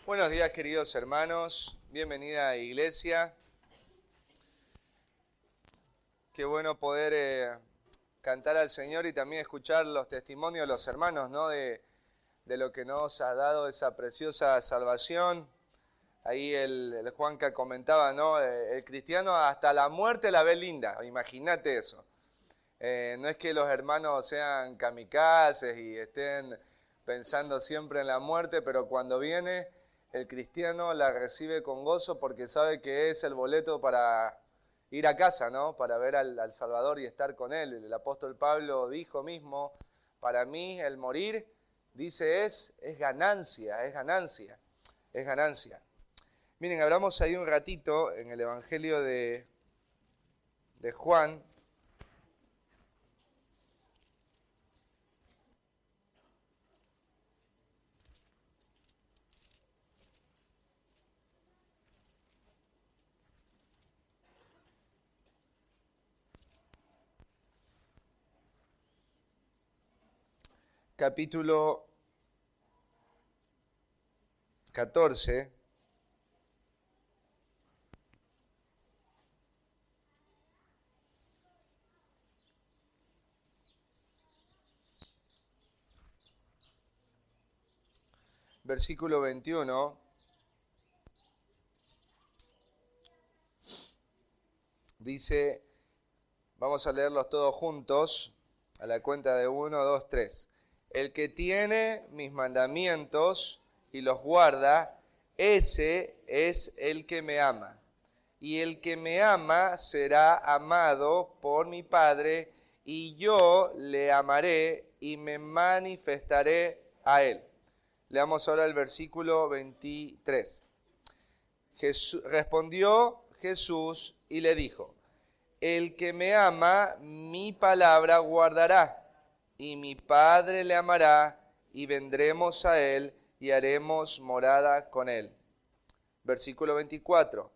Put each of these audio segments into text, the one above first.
Buenos días, queridos hermanos. Bienvenida a Iglesia. Qué bueno poder cantar al Señor y también escuchar los testimonios de los hermanos, ¿no? De lo que nos ha dado esa preciosa salvación. Ahí el Juanca comentaba, ¿no? El cristiano hasta la muerte la ve linda. Imagínate eso. No es que los hermanos sean kamikazes y estén pensando siempre en la muerte, pero cuando viene el cristiano la recibe con gozo porque sabe que es el boleto para ir a casa, ¿no? Para ver al Salvador y estar con Él. El apóstol Pablo dijo mismo, para mí el morir, dice, es ganancia, es ganancia, es ganancia. Miren, hablamos ahí un ratito en el Evangelio de Juan. Capítulo 14, versículo 21, dice, vamos a leerlos todos juntos, a la cuenta de 1, 2, 3. El que tiene mis mandamientos y los guarda, ese es el que me ama. Y el que me ama será amado por mi Padre, y yo le amaré y me manifestaré a él. Leamos ahora el versículo 23. Respondió Jesús y le dijo, el que me ama, mi palabra guardará, y mi Padre le amará, y vendremos a él y haremos morada con él. Versículo 24.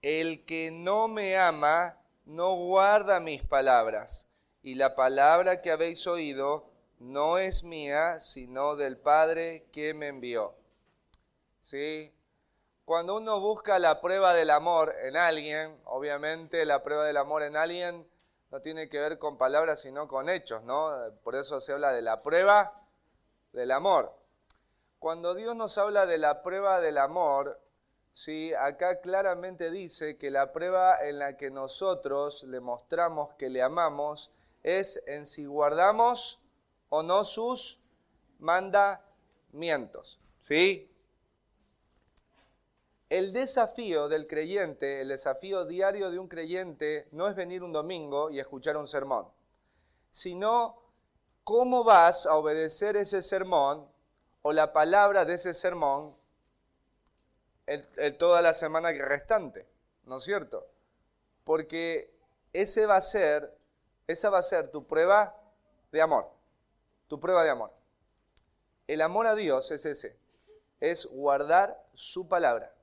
El que no me ama, no guarda mis palabras, y la palabra que habéis oído no es mía, sino del Padre que me envió. ¿Sí? Cuando uno busca la prueba del amor en alguien, obviamente la prueba del amor en alguien no tiene que ver con palabras, sino con hechos, ¿no? Por eso se habla de la prueba del amor. Cuando Dios nos habla de la prueba del amor, sí, acá claramente dice que la prueba en la que nosotros le mostramos que le amamos es en si guardamos o no sus mandamientos, ¿sí? El desafío del creyente, el desafío diario de un creyente, no es venir un domingo y escuchar un sermón, sino cómo vas a obedecer ese sermón o la palabra de ese sermón en toda la semana restante, ¿no es cierto? Porque esa va a ser tu prueba de amor, tu prueba de amor. El amor a Dios es ese, es guardar su palabra.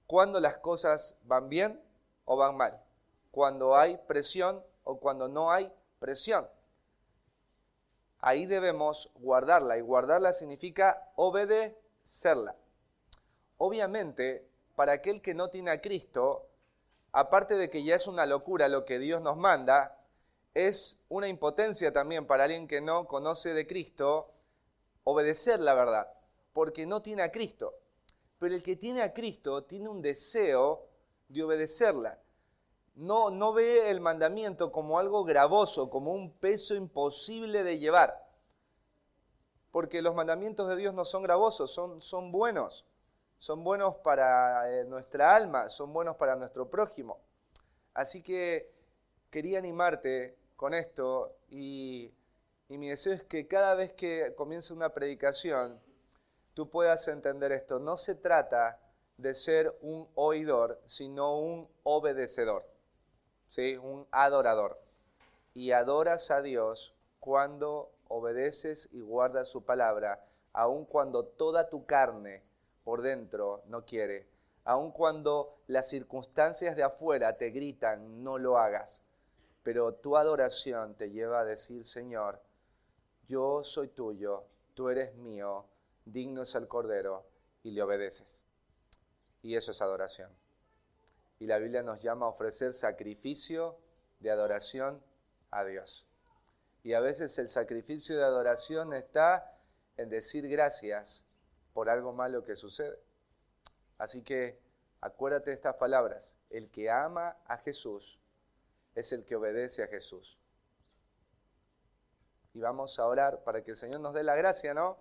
Cuando las cosas van bien o van mal, cuando hay presión o cuando no hay presión. Ahí debemos guardarla, y guardarla significa obedecerla. Obviamente, para aquel que no tiene a Cristo, aparte de que ya es una locura lo que Dios nos manda, es una impotencia también para alguien que no conoce de Cristo obedecer la verdad, porque no tiene a Cristo. Pero el que tiene a Cristo tiene un deseo de obedecerla. No ve el mandamiento como algo gravoso, como un peso imposible de llevar. Porque los mandamientos de Dios no son gravosos, son buenos. Son buenos para nuestra alma, son buenos para nuestro prójimo. Así que quería animarte con esto y mi deseo es que cada vez que comience una predicación, tú puedas entender esto. No se trata de ser un oidor, sino un obedecedor, ¿sí? Un adorador. Y adoras a Dios cuando obedeces y guardas su palabra, aun cuando toda tu carne por dentro no quiere, aun cuando las circunstancias de afuera te gritan, no lo hagas. Pero tu adoración te lleva a decir, Señor, yo soy tuyo, tú eres mío, digno es el Cordero, y le obedeces. Y eso es adoración. Y la Biblia nos llama a ofrecer sacrificio de adoración a Dios. Y a veces el sacrificio de adoración está en decir gracias por algo malo que sucede. Así que acuérdate de estas palabras. El que ama a Jesús es el que obedece a Jesús. Y vamos a orar para que el Señor nos dé la gracia, ¿no?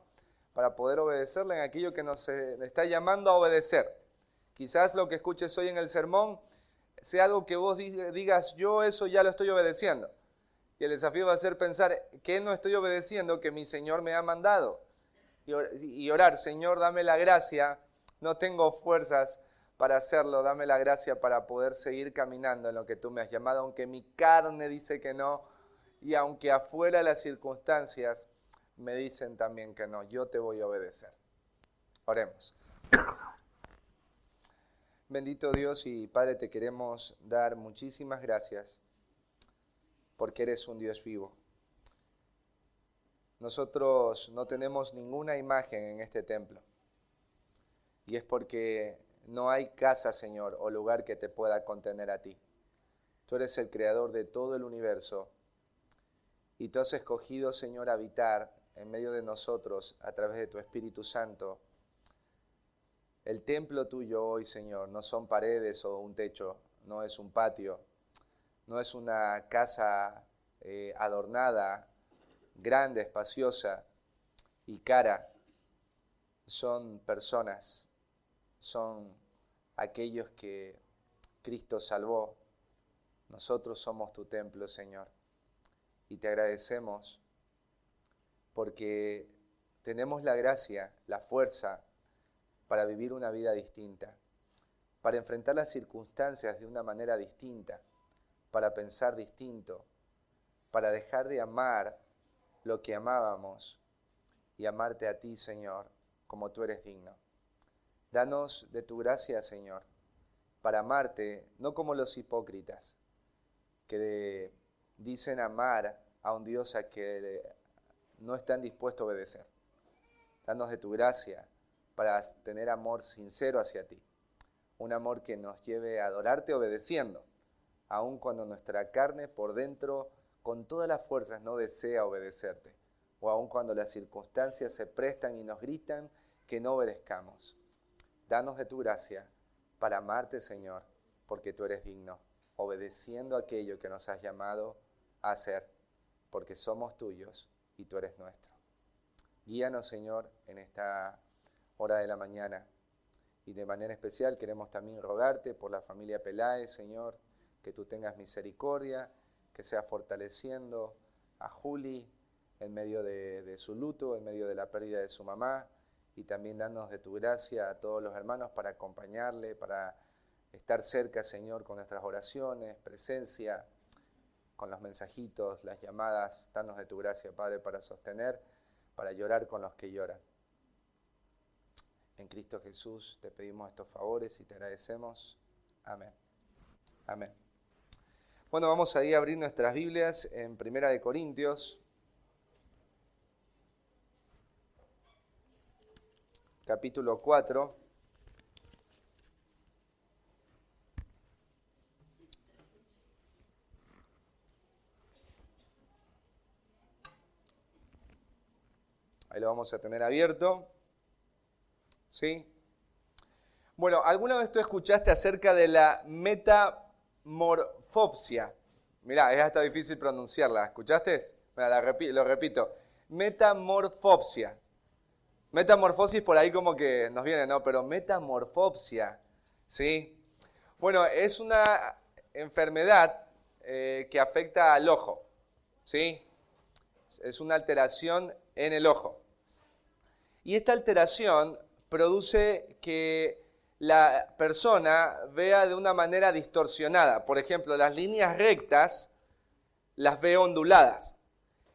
Para poder obedecerle en aquello que nos está llamando a obedecer. Quizás lo que escuches hoy en el sermón sea algo que vos digas, yo eso ya lo estoy obedeciendo. Y el desafío va a ser pensar, ¿qué no estoy obedeciendo que mi Señor me ha mandado? Y orar, Señor, dame la gracia, no tengo fuerzas para hacerlo, dame la gracia para poder seguir caminando en lo que tú me has llamado, aunque mi carne dice que no, y aunque afuera las circunstancias me dicen también que no, yo te voy a obedecer. Oremos. Bendito Dios y Padre, te queremos dar muchísimas gracias porque eres un Dios vivo. Nosotros no tenemos ninguna imagen en este templo y es porque no hay casa, Señor, o lugar que te pueda contener a ti. Tú eres el creador de todo el universo y tú has escogido, Señor, habitar en medio de nosotros a través de tu Espíritu Santo. El templo tuyo hoy, Señor, no son paredes o un techo, no es un patio, no es una casa adornada, grande, espaciosa y cara. Son personas, son aquellos que Cristo salvó. Nosotros somos tu templo, Señor, y te agradecemos porque tenemos la gracia, la fuerza para vivir una vida distinta, para enfrentar las circunstancias de una manera distinta, para pensar distinto, para dejar de amar lo que amábamos y amarte a ti, Señor, como tú eres digno. Danos de tu gracia, Señor, para amarte, no como los hipócritas, que dicen amar a un Dios a que no están dispuestos a obedecer. Danos de tu gracia para tener amor sincero hacia ti, un amor que nos lleve a adorarte obedeciendo, aun cuando nuestra carne por dentro con todas las fuerzas no desea obedecerte, o aun cuando las circunstancias se prestan y nos gritan que no obedezcamos. Danos de tu gracia para amarte, Señor, porque tú eres digno, obedeciendo aquello que nos has llamado a hacer, porque somos tuyos y tú eres nuestro. Guíanos, Señor, en esta hora de la mañana. Y de manera especial queremos también rogarte por la familia Peláez, Señor, que tú tengas misericordia, que seas fortaleciendo a Juli en medio de su luto, en medio de la pérdida de su mamá, y también danos de tu gracia a todos los hermanos para acompañarle, para estar cerca, Señor, con nuestras oraciones, presencia, con los mensajitos, las llamadas. Danos de tu gracia, Padre, para sostener, para llorar con los que lloran. En Cristo Jesús te pedimos estos favores y te agradecemos. Amén. Amén. Bueno, vamos a ir a abrir nuestras Biblias en 1 Corintios, capítulo 4. Ahí lo vamos a tener abierto. ¿Sí? Bueno, ¿alguna vez tú escuchaste acerca de la metamorfopsia? Mirá, es hasta difícil pronunciarla. ¿Escuchaste? Mirá, lo repito. Metamorfopsia. Metamorfosis por ahí como que nos viene, ¿no? Pero metamorfopsia, ¿sí? Bueno, es una enfermedad que afecta al ojo, ¿sí? Es una alteración en el ojo. Y esta alteración produce que la persona vea de una manera distorsionada. Por ejemplo, las líneas rectas las ve onduladas.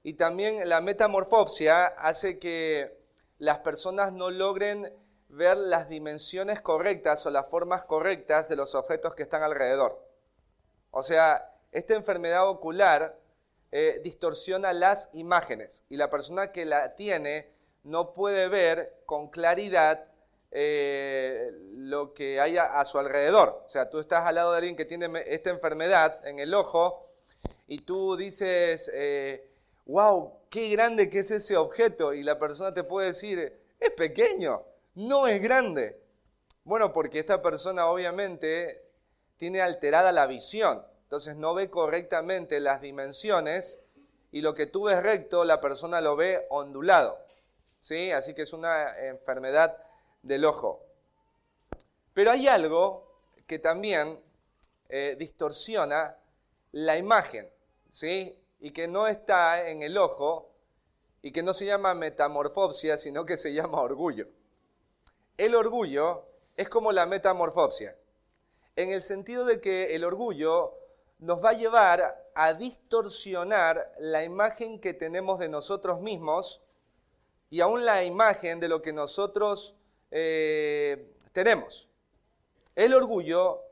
Y también la metamorfopsia hace que las personas no logren ver las dimensiones correctas o las formas correctas de los objetos que están alrededor. O sea, esta enfermedad ocular distorsiona las imágenes y la persona que la tiene no puede ver con claridad lo que hay a su alrededor. O sea, tú estás al lado de alguien que tiene esta enfermedad en el ojo y tú dices, wow, qué grande que es ese objeto. Y la persona te puede decir, es pequeño, no es grande. Bueno, porque esta persona obviamente tiene alterada la visión. Entonces no ve correctamente las dimensiones y lo que tú ves recto, la persona lo ve ondulado. ¿Sí? Así que es una enfermedad del ojo. Pero hay algo que también distorsiona la imagen, ¿sí? Y que no está en el ojo y que no se llama metamorfopsia, sino que se llama orgullo. El orgullo es como la metamorfopsia, en el sentido de que el orgullo nos va a llevar a distorsionar la imagen que tenemos de nosotros mismos y aún la imagen de lo que nosotros tenemos. El orgullo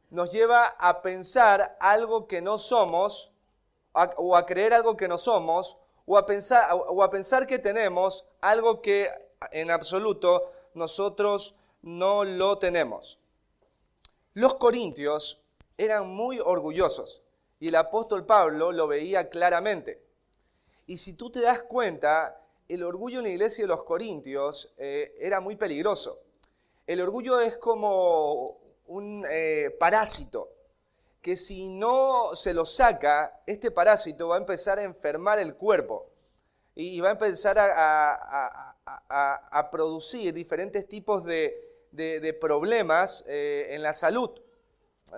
nos lleva a pensar algo que no somos, o a creer algo que no somos, o a pensar que tenemos algo que en absoluto nosotros no lo tenemos. Los corintios eran muy orgullosos y el apóstol Pablo lo veía claramente. Y si tú te das cuenta, el orgullo en la iglesia de los corintios era muy peligroso. El orgullo es como un parásito que si no se lo saca, este parásito va a empezar a enfermar el cuerpo y va a empezar a producir diferentes tipos de problemas en la salud,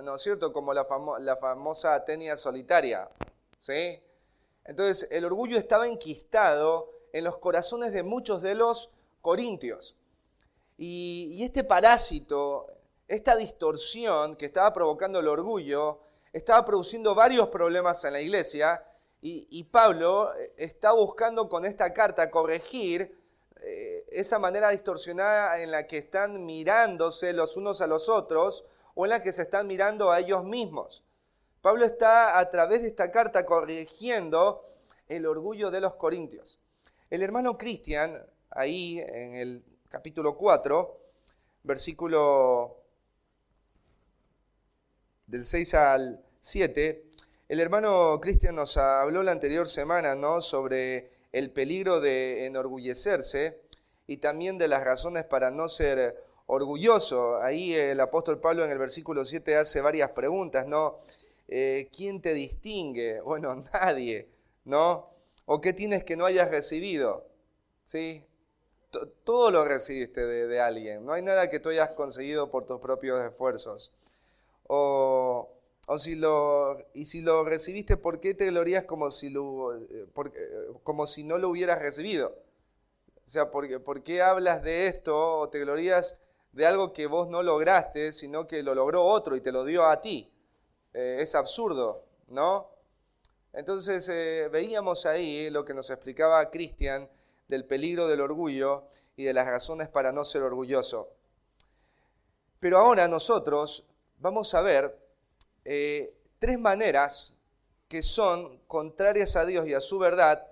¿no es cierto? Como la famosa tenia solitaria, ¿sí? Entonces, el orgullo estaba enquistado en los corazones de muchos de los corintios. Y este parásito, esta distorsión que estaba provocando el orgullo, estaba produciendo varios problemas en la iglesia y Pablo está buscando con esta carta corregir esa manera distorsionada en la que están mirándose los unos a los otros o en la que se están mirando a ellos mismos. Pablo está a través de esta carta corrigiendo el orgullo de los corintios. El hermano Cristian, ahí en el capítulo 4, versículo del 6 al 7, el hermano Cristian nos habló la anterior semana, ¿no?, sobre el peligro de enorgullecerse y también de las razones para no ser orgulloso. Ahí el apóstol Pablo en el versículo 7 hace varias preguntas, ¿no? ¿Quién te distingue? Bueno, nadie, ¿no? ¿O qué tienes que no hayas recibido? ¿Sí? Todo lo recibiste de alguien. No hay nada que tú hayas conseguido por tus propios esfuerzos. Si lo recibiste, ¿por qué te glorías como si no lo hubieras recibido? O sea, ¿por qué hablas de esto o te glorías de algo que vos no lograste, sino que lo logró otro y te lo dio a ti? Es absurdo, ¿no? Entonces veíamos ahí lo que nos explicaba Cristian del peligro del orgullo y de las razones para no ser orgulloso. Pero ahora nosotros vamos a ver tres maneras que son contrarias a Dios y a su verdad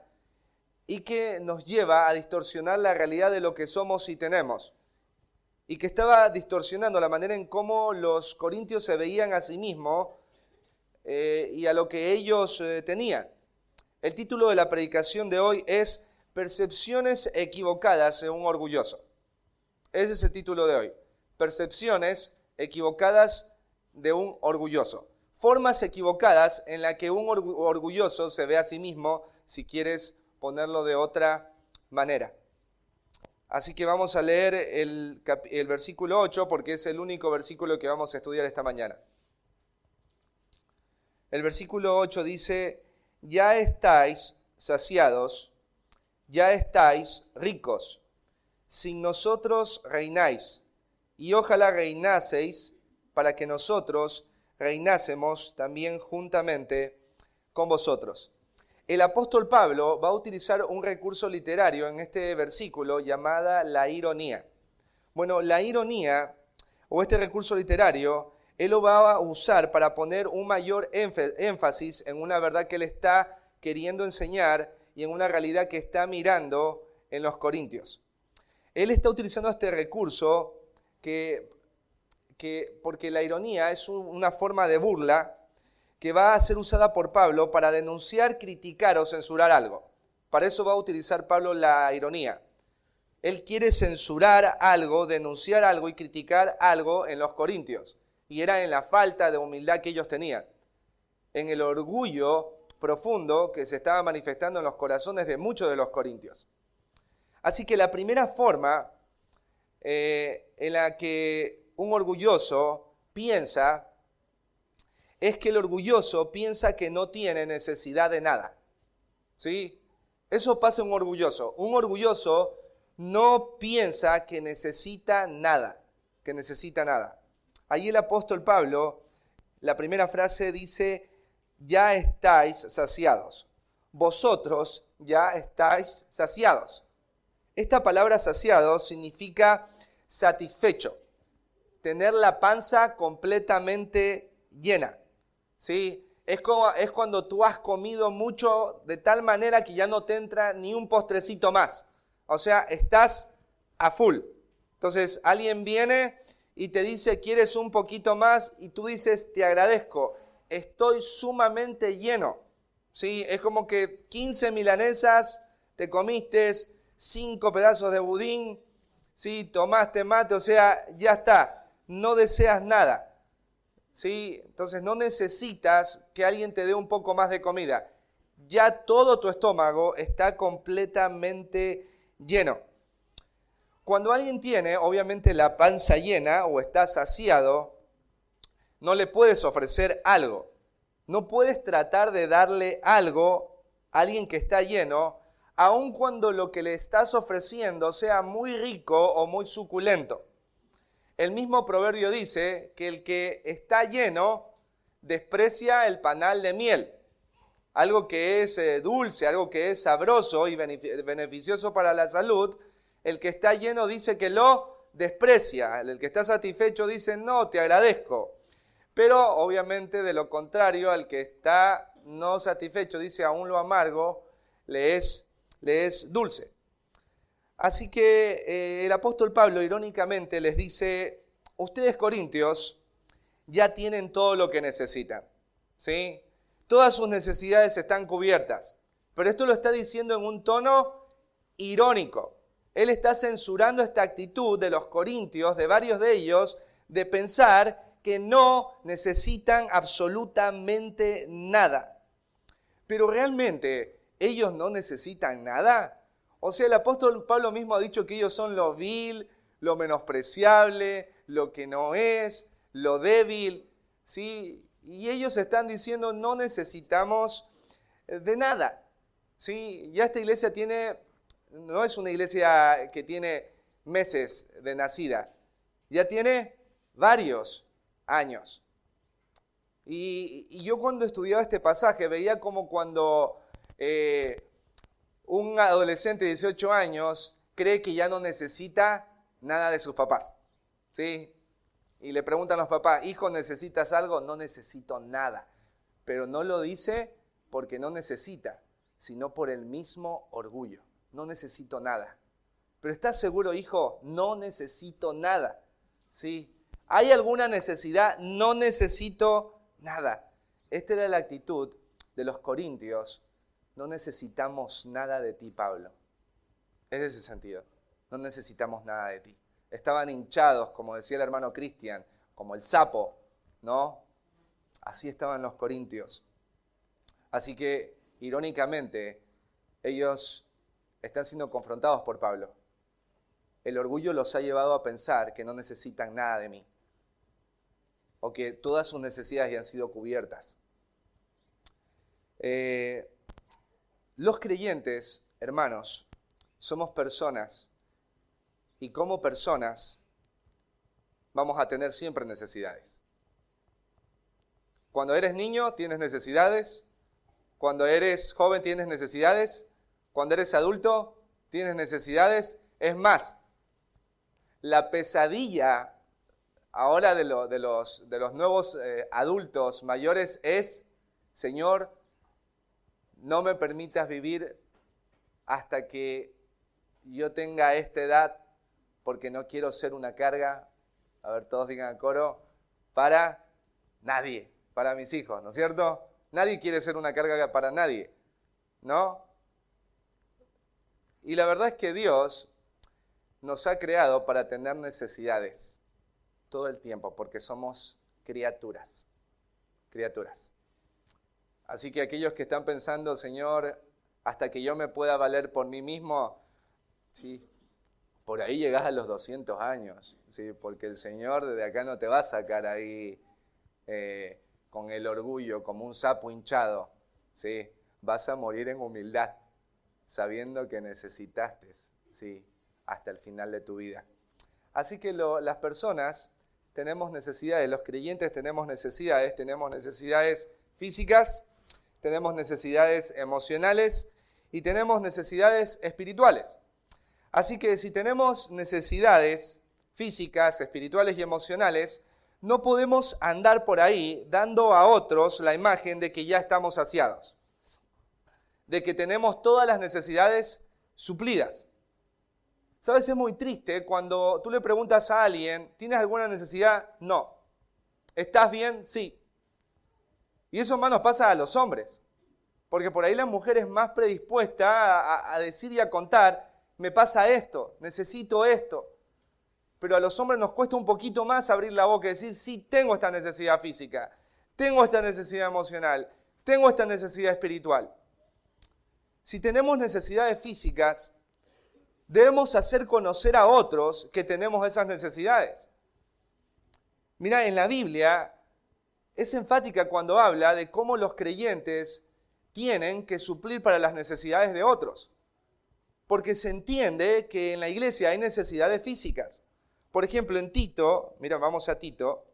y que nos lleva a distorsionar la realidad de lo que somos y tenemos. Y que estaba distorsionando la manera en cómo los corintios se veían a sí mismos y a lo que ellos tenían. El título de la predicación de hoy es Percepciones equivocadas de un orgulloso. Ese es el título de hoy. Percepciones equivocadas de un orgulloso. Formas equivocadas en las que un orgulloso se ve a sí mismo, si quieres ponerlo de otra manera. Así que vamos a leer el versículo 8 porque es el único versículo que vamos a estudiar esta mañana. El versículo 8 dice, ya estáis saciados, ya estáis ricos, sin nosotros reináis, y ojalá reinaseis para que nosotros reinásemos también juntamente con vosotros. El apóstol Pablo va a utilizar un recurso literario en este versículo llamada la ironía. Bueno, la ironía o este recurso literario, él lo va a usar para poner un mayor énfasis en una verdad que él está queriendo enseñar y en una realidad que está mirando en los corintios. Él está utilizando este recurso porque la ironía es una forma de burla que va a ser usada por Pablo para denunciar, criticar o censurar algo. Para eso va a utilizar Pablo la ironía. Él quiere censurar algo, denunciar algo y criticar algo en los corintios. Y era en la falta de humildad que ellos tenían, en el orgullo profundo que se estaba manifestando en los corazones de muchos de los corintios. Así que la primera forma en la que un orgulloso piensa es que el orgulloso piensa que no tiene necesidad de nada. ¿Sí? Eso pasa en un orgulloso. Un orgulloso no piensa que necesita nada, Ahí el apóstol Pablo, la primera frase dice, ya estáis saciados. Vosotros ya estáis saciados. Esta palabra saciado significa satisfecho, tener la panza completamente llena. ¿Sí? Es cuando tú has comido mucho de tal manera que ya no te entra ni un postrecito más. O sea, estás a full. Entonces, alguien viene y te dice, ¿quieres un poquito más? Y tú dices, te agradezco, estoy sumamente lleno. ¿Sí? Es como que 15 milanesas te comiste, 5 pedazos de budín, ¿sí? Tomaste mate, o sea, ya está, no deseas nada. ¿Sí? Entonces no necesitas que alguien te dé un poco más de comida. Ya todo tu estómago está completamente lleno. Cuando alguien tiene, obviamente, la panza llena o está saciado, no le puedes ofrecer algo. No puedes tratar de darle algo a alguien que está lleno, aun cuando lo que le estás ofreciendo sea muy rico o muy suculento. El mismo proverbio dice que el que está lleno desprecia el panal de miel. Algo que es dulce, algo que es sabroso y beneficioso para la salud, el que está lleno dice que lo desprecia. El que está satisfecho dice, no, te agradezco. Pero obviamente de lo contrario, al que está no satisfecho dice, aún lo amargo le es dulce. Así que el apóstol Pablo irónicamente les dice, ustedes corintios ya tienen todo lo que necesitan, ¿sí? Todas sus necesidades están cubiertas, pero esto lo está diciendo en un tono irónico. Él está censurando esta actitud de los corintios, de varios de ellos, de pensar que no necesitan absolutamente nada. Pero realmente, ¿ellos no necesitan nada? O sea, el apóstol Pablo mismo ha dicho que ellos son lo vil, lo menospreciable, lo que no es, lo débil, ¿sí? Y ellos están diciendo, no necesitamos de nada, ¿sí? Ya esta iglesia no es una iglesia que tiene meses de nacida, ya tiene varios años. Y yo cuando estudiaba este pasaje veía como cuando un adolescente de 18 años cree que ya no necesita nada de sus papás, ¿sí? Y le preguntan a los papás, hijo, ¿necesitas algo? No necesito nada. Pero no lo dice porque no necesita, sino por el mismo orgullo. No necesito nada. Pero ¿estás seguro, hijo? No necesito nada, ¿sí? ¿Hay alguna necesidad? No necesito nada. Esta era la actitud de los corintios. No necesitamos nada de ti, Pablo. Es de ese sentido. No necesitamos nada de ti. Estaban hinchados, como decía el hermano Cristian, como el sapo, ¿no? Así estaban los corintios. Así que, irónicamente, ellos están siendo confrontados por Pablo. El orgullo los ha llevado a pensar que no necesitan nada de mí, o que todas sus necesidades ya han sido cubiertas. Los creyentes, hermanos, somos personas, y como personas vamos a tener siempre necesidades. Cuando eres niño tienes necesidades, cuando eres joven tienes necesidades, cuando eres adulto tienes necesidades. Es más, la pesadilla ahora de los nuevos adultos mayores es, Señor, no me permitas vivir hasta que yo tenga esta edad porque no quiero ser una carga, a ver, todos digan a coro, para nadie, para mis hijos, ¿no es cierto? Nadie quiere ser una carga para nadie, ¿no? Y la verdad es que Dios nos ha creado para tener necesidades todo el tiempo, porque somos criaturas. Así que aquellos que están pensando, Señor, hasta que yo me pueda valer por mí mismo, sí, por ahí llegás a los 200 años, ¿sí? Porque el Señor desde acá no te va a sacar ahí con el orgullo, como un sapo hinchado, ¿sí? Vas a morir en humildad, sabiendo que necesitaste, ¿sí? Hasta el final de tu vida. Así que las personas tenemos necesidades, los creyentes tenemos necesidades físicas, tenemos necesidades emocionales y tenemos necesidades espirituales. Así que si tenemos necesidades físicas, espirituales y emocionales, no podemos andar por ahí dando a otros la imagen de que ya estamos saciados, de que tenemos todas las necesidades suplidas. ¿Sabes? Es muy triste cuando tú le preguntas a alguien, ¿tienes alguna necesidad? No. ¿Estás bien? Sí. Y eso más nos pasa a los hombres, porque por ahí la mujer es más predispuesta a decir y a contar, me pasa esto, necesito esto. Pero a los hombres nos cuesta un poquito más abrir la boca y decir, sí, tengo esta necesidad física, tengo esta necesidad emocional, tengo esta necesidad espiritual. Si tenemos necesidades físicas, debemos hacer conocer a otros que tenemos esas necesidades. Mira, en la Biblia es enfática cuando habla de cómo los creyentes tienen que suplir para las necesidades de otros. Porque se entiende que en la iglesia hay necesidades físicas. Por ejemplo, en Tito, mira, vamos a Tito.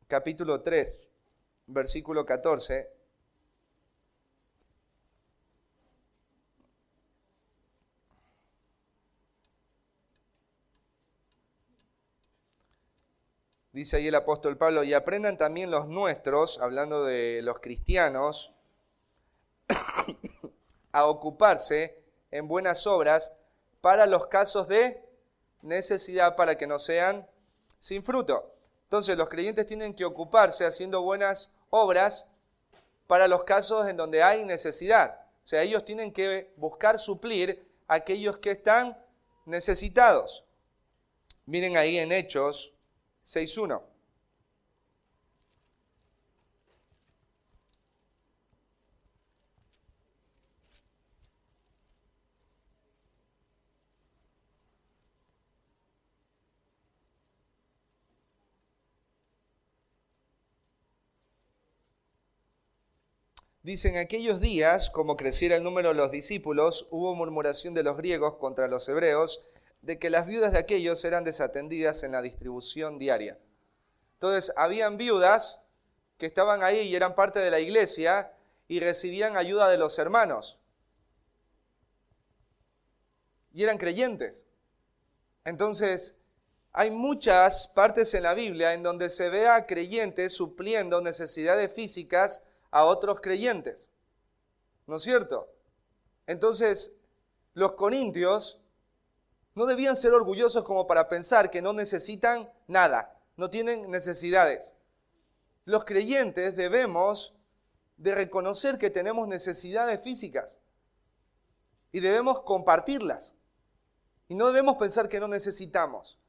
Capítulo 3, versículo 14. Dice ahí el apóstol Pablo, y aprendan también los nuestros, hablando de los cristianos, a ocuparse en buenas obras para los casos de necesidad, para que no sean sin fruto. Entonces los creyentes tienen que ocuparse haciendo buenas obras para los casos en donde hay necesidad. O sea, ellos tienen que buscar suplir a aquellos que están necesitados. Miren ahí en Hechos 6.1. Dice, en aquellos días, como creciera el número de los discípulos, hubo murmuración de los griegos contra los hebreos, de que las viudas de aquellos eran desatendidas en la distribución diaria. Entonces, habían viudas que estaban ahí y eran parte de la iglesia y recibían ayuda de los hermanos. Y eran creyentes. Entonces, hay muchas partes en la Biblia en donde se ve a creyentes supliendo necesidades físicas a otros creyentes. ¿No es cierto? Entonces, los corintios no debían ser orgullosos como para pensar que no necesitan nada, no tienen necesidades. Los creyentes debemos de reconocer que tenemos necesidades físicas y debemos compartirlas. Y no debemos pensar que no necesitamos.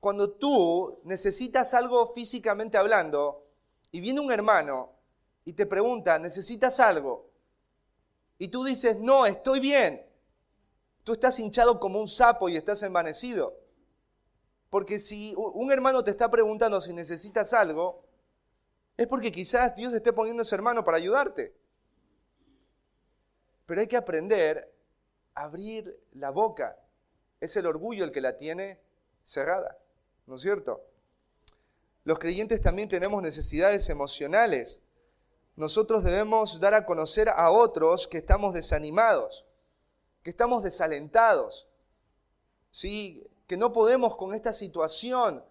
Cuando tú necesitas algo físicamente hablando y viene un hermano y te pregunta, ¿necesitas algo? Y tú dices, no, estoy bien. Tú estás hinchado como un sapo y estás envanecido. Porque si un hermano te está preguntando si necesitas algo, es porque quizás Dios esté poniendo a ese hermano para ayudarte. Pero hay que aprender a abrir la boca. Es el orgullo el que la tiene cerrada, ¿no es cierto? Los creyentes también tenemos necesidades emocionales. Nosotros debemos dar a conocer a otros que estamos desanimados, que estamos desalentados, ¿sí? Que no podemos con esta situación,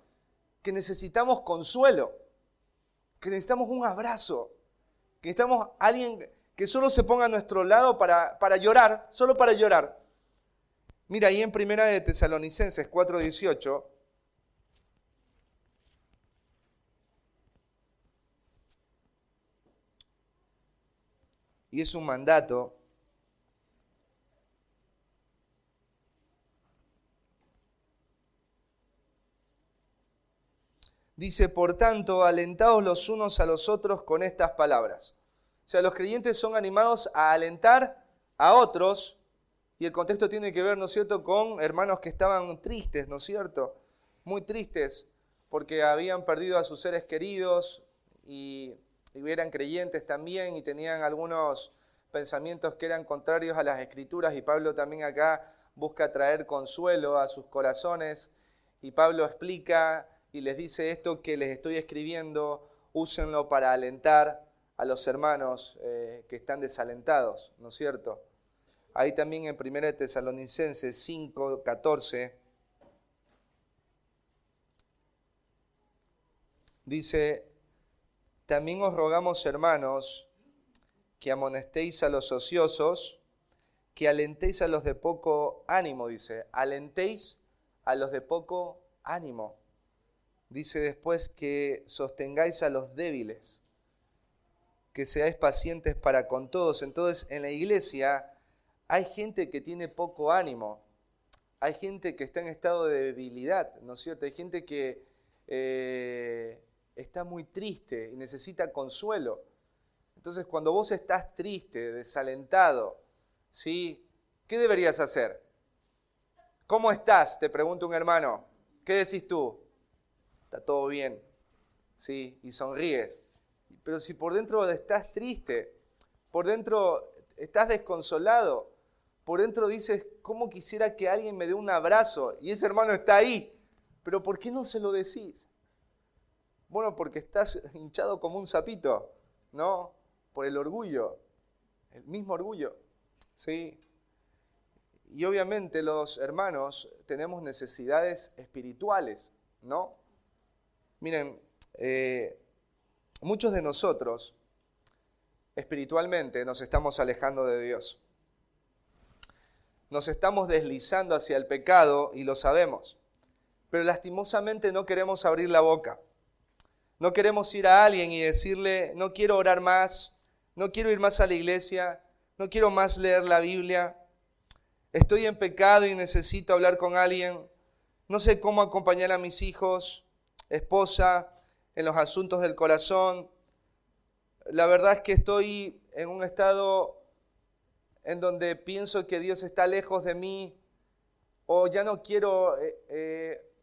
que necesitamos consuelo, que necesitamos un abrazo, que necesitamos alguien que solo se ponga a nuestro lado para llorar, solo para llorar. Mira, ahí en Primera de Tesalonicenses 4:18, y es un mandato. Dice, por tanto, alentaos los unos a los otros con estas palabras. O sea, los creyentes son animados a alentar a otros, y el contexto tiene que ver, ¿no es cierto?, con hermanos que estaban tristes, ¿no es cierto?, muy tristes, porque habían perdido a sus seres queridos, y eran creyentes también, y tenían algunos pensamientos que eran contrarios a las Escrituras, y Pablo también acá busca traer consuelo a sus corazones, y Pablo explica y les dice esto que les estoy escribiendo, úsenlo para alentar a los hermanos que están desalentados, ¿no es cierto? Ahí también en 1 Tesalonicenses 5:14 dice, también os rogamos, hermanos, que amonestéis a los ociosos, que alentéis a los de poco ánimo, dice, alentéis a los de poco ánimo. Dice después que sostengáis a los débiles, que seáis pacientes para con todos. Entonces, en la iglesia hay gente que tiene poco ánimo, hay gente que está en estado de debilidad, ¿no es cierto? Hay gente que está muy triste y necesita consuelo. Entonces, cuando vos estás triste, desalentado, ¿sí? ¿Qué deberías hacer? ¿Cómo estás? Te pregunta un hermano. ¿Qué decís tú? Está todo bien, ¿sí? Y sonríes. Pero si por dentro estás triste, por dentro estás desconsolado, por dentro dices, ¿cómo quisiera que alguien me dé un abrazo? Y ese hermano está ahí, pero ¿por qué no se lo decís? Bueno, porque estás hinchado como un sapito, ¿no? Por el orgullo, el mismo orgullo, ¿sí? Y obviamente los hermanos tenemos necesidades espirituales, ¿no? Miren, muchos de nosotros espiritualmente nos estamos alejando de Dios. Nos estamos deslizando hacia el pecado y lo sabemos, pero lastimosamente no queremos abrir la boca. No queremos ir a alguien y decirle, no quiero orar más, no quiero ir más a la iglesia, no quiero más leer la Biblia, estoy en pecado y necesito hablar con alguien, no sé cómo acompañar a mis hijos, esposa, en los asuntos del corazón. La verdad es que estoy en un estado en donde pienso que Dios está lejos de mí, o ya no quiero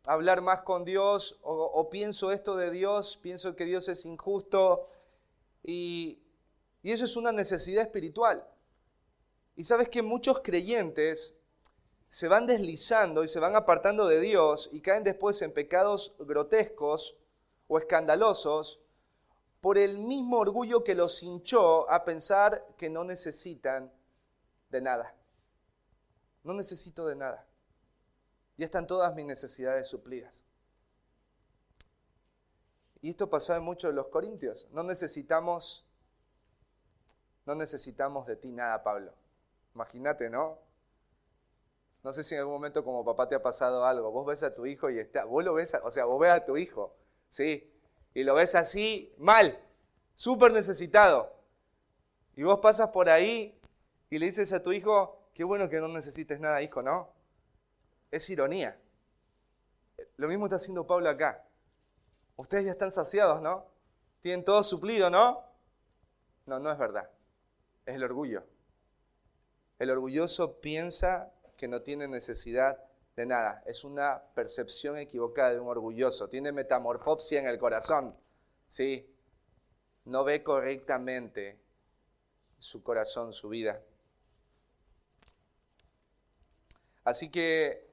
hablar más con Dios, o pienso esto de Dios, pienso que Dios es injusto, y eso es una necesidad espiritual. Y sabes que muchos creyentes se van deslizando y se van apartando de Dios y caen después en pecados grotescos o escandalosos por el mismo orgullo que los hinchó a pensar que no necesitan de nada. No necesito de nada. Ya están todas mis necesidades suplidas. Y esto pasaba mucho en los corintios. No necesitamos de ti nada, Pablo. Imagínate, ¿no? No sé si en algún momento como papá te ha pasado algo. Vos ves a tu hijo y vos ves a tu hijo, ¿sí? Y lo ves así, mal, súper necesitado. Y vos pasas por ahí y le dices a tu hijo, qué bueno que no necesites nada, hijo, ¿no? Es ironía. Lo mismo está haciendo Pablo acá. Ustedes ya están saciados, ¿no? Tienen todo suplido, ¿no? No, no es verdad. Es el orgullo. El orgulloso piensa que no tiene necesidad de nada. Es una percepción equivocada de un orgulloso. Tiene metamorfosia en el corazón, ¿sí? No ve correctamente su corazón, su vida. Así que,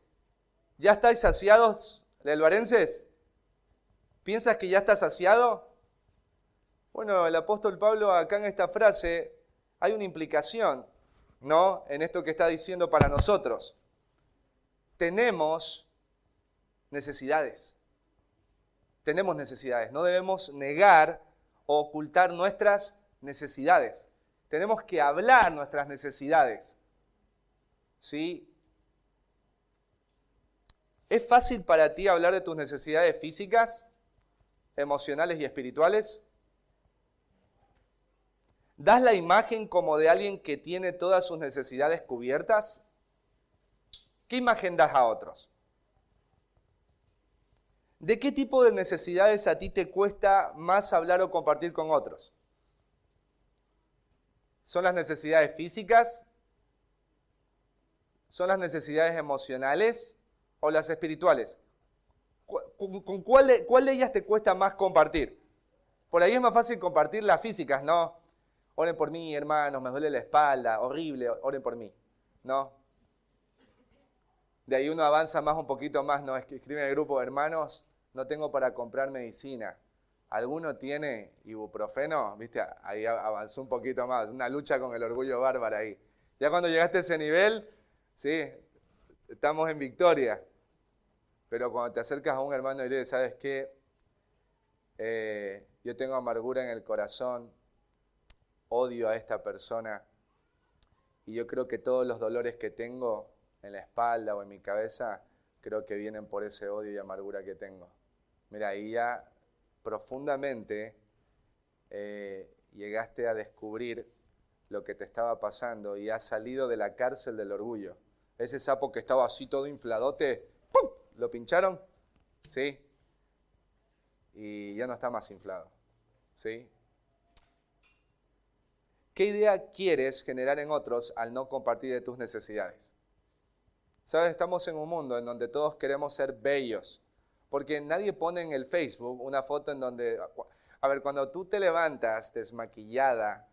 ¿ya estáis saciados, lelvarenses? ¿Piensas que ya estás saciado? Bueno, el apóstol Pablo acá en esta frase hay una implicación, ¿no? En esto que está diciendo para nosotros. Tenemos necesidades. tenemos necesidades. No debemos negar o ocultar nuestras necesidades. Tenemos que hablar nuestras necesidades. ¿Sí? ¿Es fácil para ti hablar de tus necesidades físicas, emocionales y espirituales? ¿Das la imagen como de alguien que tiene todas sus necesidades cubiertas? ¿Qué imagen das a otros? ¿De qué tipo de necesidades a ti te cuesta más hablar o compartir con otros? ¿Son las necesidades físicas? ¿Son las necesidades emocionales o las espirituales? ¿Con cuál de ellas te cuesta más compartir? Por ahí es más fácil compartir las físicas, ¿no? Oren por mí, hermanos, me duele la espalda, horrible, oren por mí, ¿no? De ahí uno avanza más un poquito más, ¿no? Escribe en el grupo, hermanos, no tengo para comprar medicina. ¿Alguno tiene ibuprofeno? ¿Viste? Ahí avanzó un poquito más, una lucha con el orgullo bárbaro ahí. Ya cuando llegaste a ese nivel, sí, estamos en victoria. Pero cuando te acercas a un hermano y le dices, ¿sabes qué? Yo tengo amargura en el corazón, odio a esta persona y yo creo que todos los dolores que tengo en la espalda o en mi cabeza, creo que vienen por ese odio y amargura que tengo. Mira, ahí ya profundamente llegaste a descubrir lo que te estaba pasando y has salido de la cárcel del orgullo. Ese sapo que estaba así todo infladote, ¡pum!, lo pincharon, ¿sí? Y ya no está más inflado, ¿sí? ¿Qué idea quieres generar en otros al no compartir de tus necesidades? ¿Sabes? Estamos en un mundo en donde todos queremos ser bellos, porque nadie pone en el Facebook una foto en donde, a ver, cuando tú te levantas desmaquillada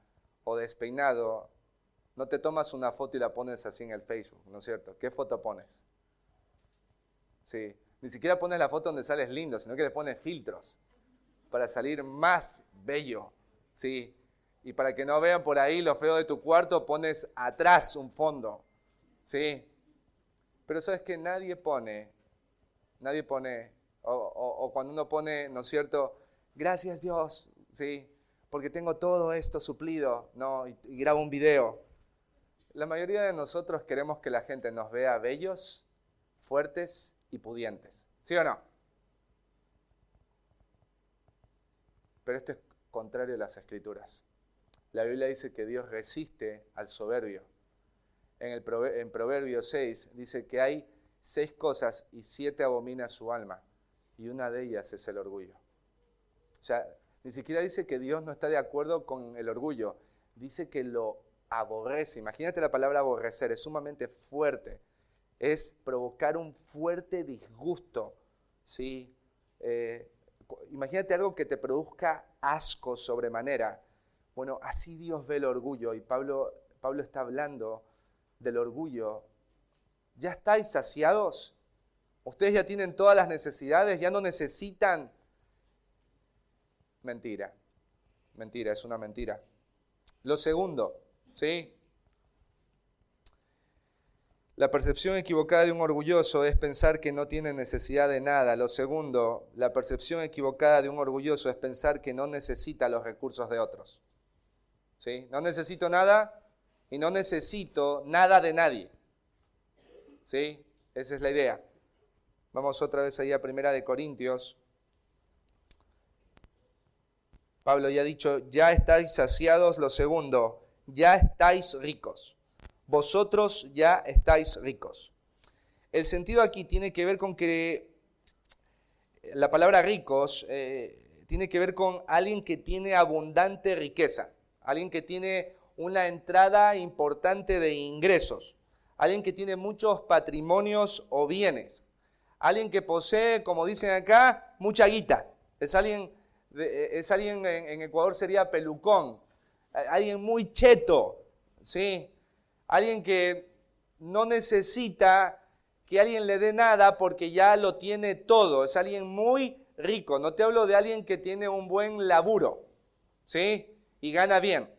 o despeinado, no te tomas una foto y la pones así en el Facebook, ¿no es cierto? ¿Qué foto pones? Sí, ni siquiera pones la foto donde sales lindo, sino que le pones filtros para salir más bello, ¿sí? Y para que no vean por ahí lo feo de tu cuarto, pones atrás un fondo, ¿sí? Pero sabes que nadie pone, o cuando uno pone, ¿no es cierto? Gracias Dios, ¿sí? Porque tengo todo esto suplido, ¿no? Y grabo un video. La mayoría de nosotros queremos que la gente nos vea bellos, fuertes y pudientes, ¿sí o no? Pero esto es contrario a las Escrituras. La Biblia dice que Dios resiste al soberbio. En Proverbios 6 dice que hay 6 cosas y 7 abomina su alma. Y una de ellas es el orgullo. O sea, ni siquiera dice que Dios no está de acuerdo con el orgullo. Dice que lo aborrece. Imagínate la palabra aborrecer, es sumamente fuerte. Es provocar un fuerte disgusto, ¿sí? Imagínate algo que te produzca asco sobremanera. Bueno, así Dios ve el orgullo y Pablo está hablando del orgullo. ¿Ya estáis saciados? ¿Ustedes ya tienen todas las necesidades? ¿Ya no necesitan? Mentira, es una mentira. Lo segundo, ¿sí? La percepción equivocada de un orgulloso es pensar que no tiene necesidad de nada. Lo segundo, la percepción equivocada de un orgulloso es pensar que no necesita los recursos de otros. ¿Sí? No necesito nada y no necesito nada de nadie. ¿Sí? Esa es la idea. Vamos otra vez ahí a 1 Corintios. Pablo ya ha dicho, ya estáis saciados. Lo segundo, ya estáis ricos. Vosotros ya estáis ricos. El sentido aquí tiene que ver con que la palabra ricos tiene que ver con alguien que tiene abundante riqueza, alguien que tiene una entrada importante de ingresos, alguien que tiene muchos patrimonios o bienes, alguien que posee, como dicen acá, mucha guita. Es alguien en Ecuador sería pelucón, alguien muy cheto, ¿sí? Alguien que no necesita que alguien le dé nada porque ya lo tiene todo. Es alguien muy rico. No te hablo de alguien que tiene un buen laburo, ¿sí? Y gana bien.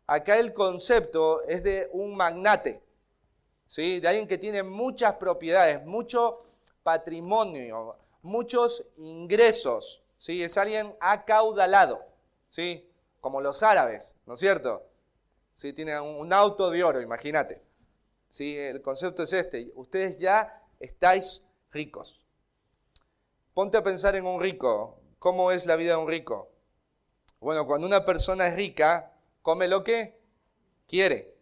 Acá el concepto es de un magnate, ¿sí? De alguien que tiene muchas propiedades, mucho patrimonio, muchos ingresos, ¿sí? Es alguien acaudalado, ¿sí? Como los árabes, ¿no es cierto? ¿Sí? Tienen un auto de oro, imagínate. ¿Sí? El concepto es este, ustedes ya estáis ricos. Ponte a pensar en un rico. ¿Cómo es la vida de un rico? Bueno, cuando una persona es rica, come lo que quiere,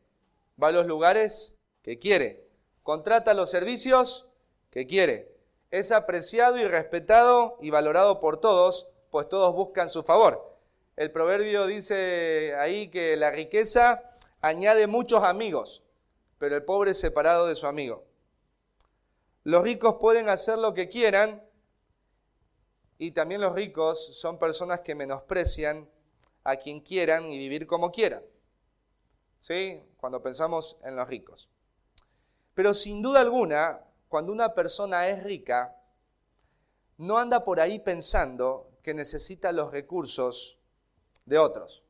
va a los lugares que quiere, contrata los servicios que quiere, es apreciado y respetado y valorado por todos, pues todos buscan su favor. El proverbio dice ahí que la riqueza añade muchos amigos, pero el pobre es separado de su amigo. Los ricos pueden hacer lo que quieran y también los ricos son personas que menosprecian a quien quieran y vivir como quieran. ¿Sí? Cuando pensamos en los ricos. Pero sin duda alguna, cuando una persona es rica, no anda por ahí pensando que necesita los recursos de otros,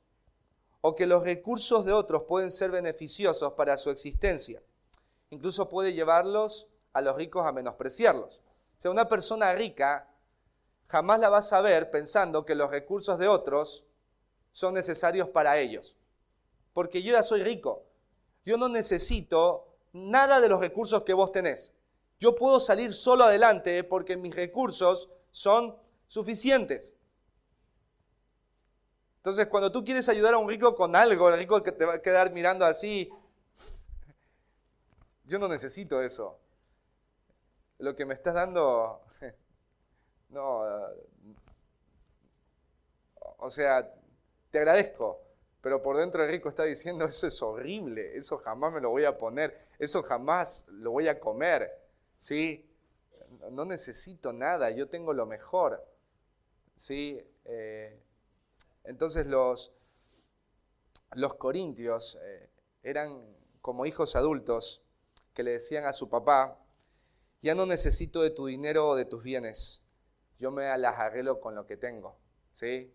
o que los recursos de otros pueden ser beneficiosos para su existencia. Incluso puede llevarlos a los ricos a menospreciarlos. O sea, una persona rica jamás la vas a ver pensando que los recursos de otros son necesarios para ellos. Porque yo ya soy rico. Yo no necesito nada de los recursos que vos tenés. Yo puedo salir solo adelante porque mis recursos son suficientes. Entonces, cuando tú quieres ayudar a un rico con algo, el rico que te va a quedar mirando así, yo no necesito eso. Lo que me estás dando, no, o sea, te agradezco, pero por dentro el rico está diciendo, eso es horrible, eso jamás me lo voy a poner, eso jamás lo voy a comer, ¿sí? No necesito nada, yo tengo lo mejor, ¿sí? Entonces los corintios eran como hijos adultos que le decían a su papá, ya no necesito de tu dinero o de tus bienes, yo me las arreglo con lo que tengo, ¿sí?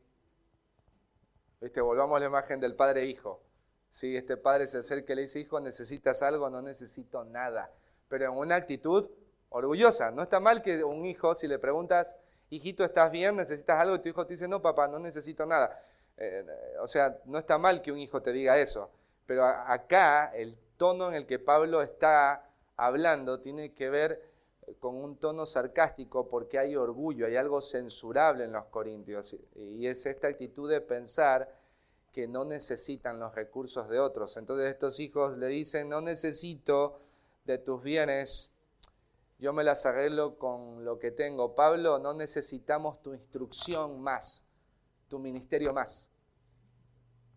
¿Viste? Volvamos a la imagen del padre e hijo. ¿Sí? Este padre es el ser que le dice, hijo, ¿necesitas algo? No necesito nada. Pero en una actitud orgullosa. No está mal que un hijo, si le preguntas, hijito, ¿estás bien? ¿Necesitas algo? Y tu hijo te dice, no, papá, no necesito nada. O sea, no está mal que un hijo te diga eso. Pero acá, el tono en el que Pablo está hablando tiene que ver con un tono sarcástico porque hay orgullo, hay algo censurable en los corintios. Y es esta actitud de pensar que no necesitan los recursos de otros. Entonces estos hijos le dicen, no necesito de tus bienes, yo me las arreglo con lo que tengo. Pablo, no necesitamos tu instrucción más, tu ministerio más.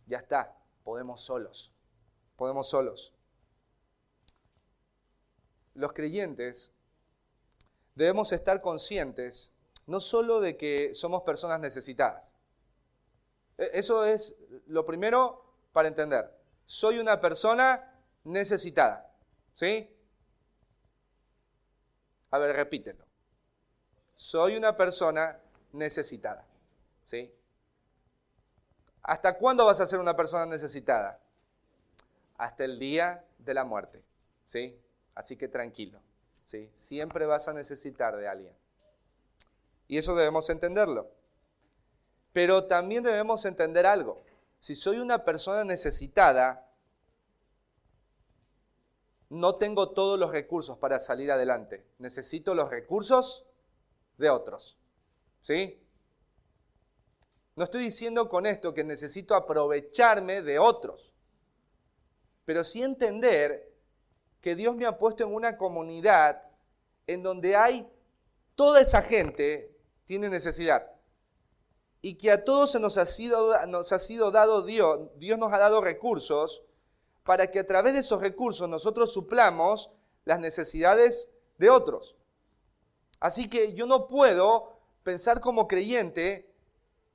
Ya está, podemos solos, podemos solos. Los creyentes debemos estar conscientes no solo de que somos personas necesitadas. Eso es lo primero para entender. Soy una persona necesitada. ¿Sí? A ver, repítelo. Soy una persona necesitada. ¿Sí? ¿Hasta cuándo vas a ser una persona necesitada? Hasta el día de la muerte. ¿Sí? Así que tranquilo. ¿Sí? Siempre vas a necesitar de alguien. Y eso debemos entenderlo. Pero también debemos entender algo. Si soy una persona necesitada, no tengo todos los recursos para salir adelante. Necesito los recursos de otros. ¿Sí? No estoy diciendo con esto que necesito aprovecharme de otros. Pero sí entender que Dios me ha puesto en una comunidad en donde hay toda esa gente tiene necesidad. Y que a todos nos ha sido dado Dios nos ha dado recursos para que a través de esos recursos nosotros suplamos las necesidades de otros. Así que yo no puedo pensar como creyente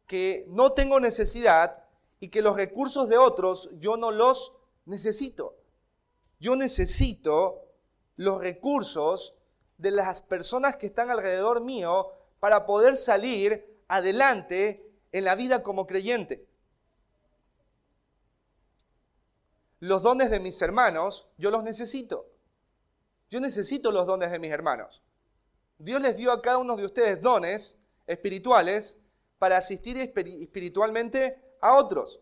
que no tengo necesidad y que los recursos de otros yo no los necesito. Yo necesito los recursos de las personas que están alrededor mío para poder salir adelante en la vida como creyente. Los dones de mis hermanos, yo los necesito. Yo necesito los dones de mis hermanos. Dios les dio a cada uno de ustedes dones espirituales para asistir espiritualmente a otros.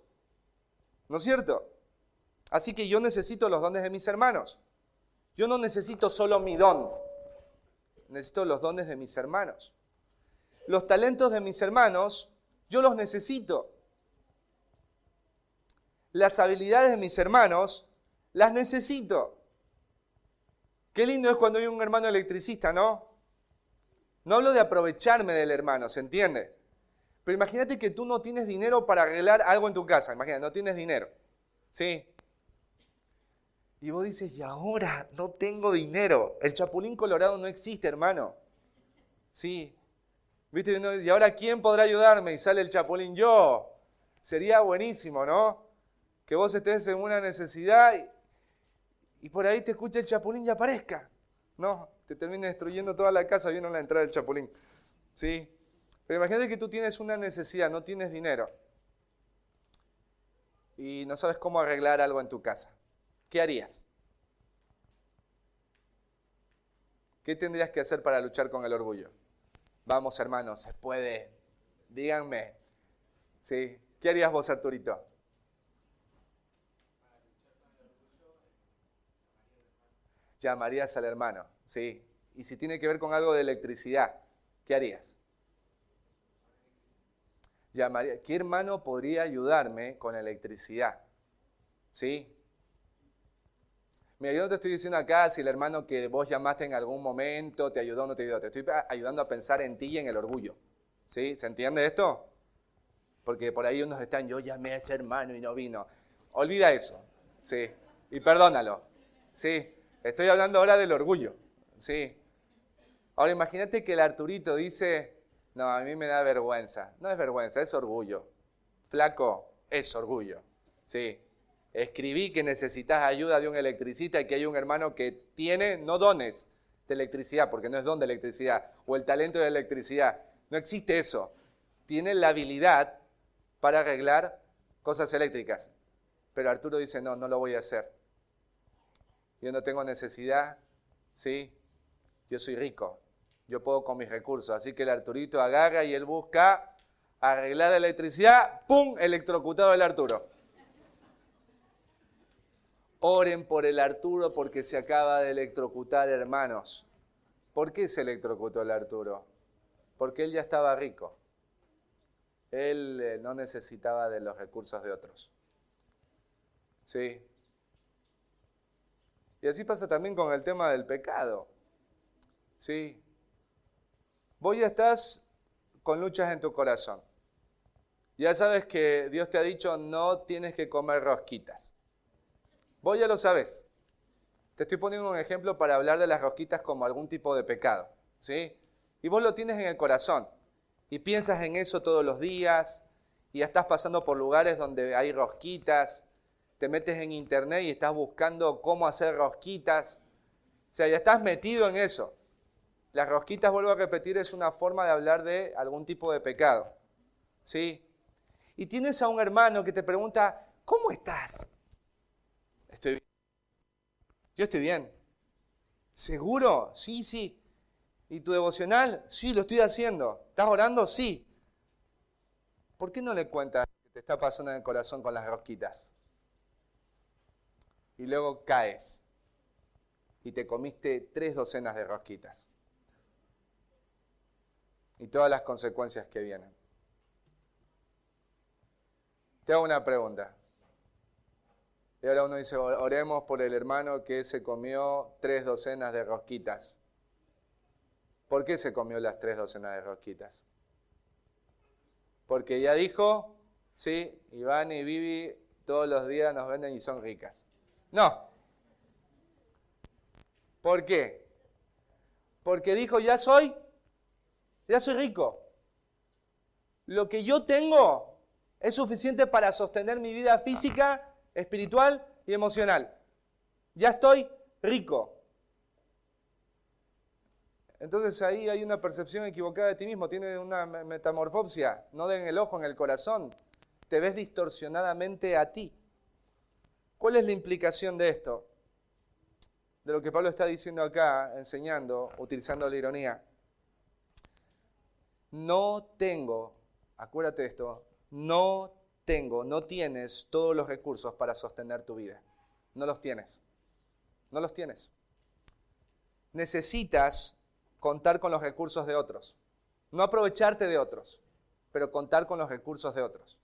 ¿No es cierto? Así que yo necesito los dones de mis hermanos. Yo no necesito solo mi don. Necesito los dones de mis hermanos. Los talentos de mis hermanos, yo los necesito. Las habilidades de mis hermanos, las necesito. Qué lindo es cuando hay un hermano electricista, ¿no? No hablo de aprovecharme del hermano, ¿se entiende? Pero imagínate que tú no tienes dinero para arreglar algo en tu casa. Imagínate, no tienes dinero. ¿Sí? Y vos dices, y ahora no tengo dinero. El chapulín colorado no existe, hermano. ¿Sí? ¿Viste? Y ahora, ¿quién podrá ayudarme? Y sale el chapulín, yo. Sería buenísimo, ¿no? Que vos estés en una necesidad y por ahí te escucha el chapulín y aparezca. No, te termina destruyendo toda la casa viendo la entrada del chapulín. ¿Sí? Pero imagínate que tú tienes una necesidad, no tienes dinero. Y no sabes cómo arreglar algo en tu casa. ¿Qué harías? ¿Qué tendrías que hacer para luchar con el orgullo? Vamos, hermanos, se puede. Díganme. ¿Sí? ¿Qué harías vos, Arturito? Llamarías al hermano, ¿sí? Y si tiene que ver con algo de electricidad, ¿qué harías? Llamaría, ¿qué hermano podría ayudarme con electricidad? ¿Sí? Mira, yo no te estoy diciendo acá si el hermano que vos llamaste en algún momento te ayudó o no te ayudó. Te estoy ayudando a pensar en ti y en el orgullo. ¿Sí? ¿Se entiende esto? Porque por ahí unos están, yo llamé a ese hermano y no vino. Olvida eso. ¿Sí? Y perdónalo. ¿Sí? Estoy hablando ahora del orgullo. ¿Sí? Ahora imagínate que el Arturito dice, no, a mí me da vergüenza. No es vergüenza, es orgullo. Flaco, es orgullo. ¿Sí? Escribí que necesitas ayuda de un electricista y que hay un hermano que tiene, no dones de electricidad, porque no es don de electricidad, o el talento de electricidad. No existe eso. Tiene la habilidad para arreglar cosas eléctricas. Pero Arturo dice, no, no lo voy a hacer. Yo no tengo necesidad, ¿sí? Yo soy rico. Yo puedo con mis recursos. Así que el Arturito agarra y él busca arreglar la electricidad. ¡Pum! Electrocutado el Arturo. Oren por el Arturo porque se acaba de electrocutar, hermanos. ¿Por qué se electrocutó el Arturo? Porque él ya estaba rico. Él no necesitaba de los recursos de otros. ¿Sí? Y así pasa también con el tema del pecado. ¿Sí? Vos ya estás con luchas en tu corazón. Ya sabes que Dios te ha dicho no tienes que comer rosquitas. Vos ya lo sabés. Te estoy poniendo un ejemplo para hablar de las rosquitas como algún tipo de pecado. ¿Sí? Y vos lo tienes en el corazón. Y piensas en eso todos los días. Y ya estás pasando por lugares donde hay rosquitas. Te metes en internet y estás buscando cómo hacer rosquitas. O sea, ya estás metido en eso. Las rosquitas, vuelvo a repetir, es una forma de hablar de algún tipo de pecado. ¿Sí? Y tienes a un hermano que te pregunta, ¿cómo estás? Estoy bien. Yo estoy bien. ¿Seguro? Sí, sí. ¿Y tu devocional? Sí, lo estoy haciendo. ¿Estás orando? Sí. ¿Por qué no le cuentas qué te está pasando en el corazón con las rosquitas? Y luego caes y te comiste 3 docenas de rosquitas. Y todas las consecuencias que vienen. Te hago una pregunta. Y ahora uno dice, oremos por el hermano que se comió 3 docenas de rosquitas. ¿Por qué se comió las 3 docenas de rosquitas? Porque ya dijo, sí, Iván y Vivi todos los días nos venden y son ricas. No. ¿Por qué? Porque dijo, ya soy rico. Lo que yo tengo es suficiente para sostener mi vida física, espiritual y emocional. Ya estoy rico. Entonces ahí hay una percepción equivocada de ti mismo, tiene una metamorfosia, no en el ojo, en el corazón. Te ves distorsionadamente a ti. ¿Cuál es la implicación de esto? De lo que Pablo está diciendo acá, enseñando, utilizando la ironía. No tengo acuérdate de esto, no tienes todos los recursos para sostener tu vida. No los tienes. No los tienes. Necesitas contar con los recursos de otros. No aprovecharte de otros, pero contar con los recursos de otros.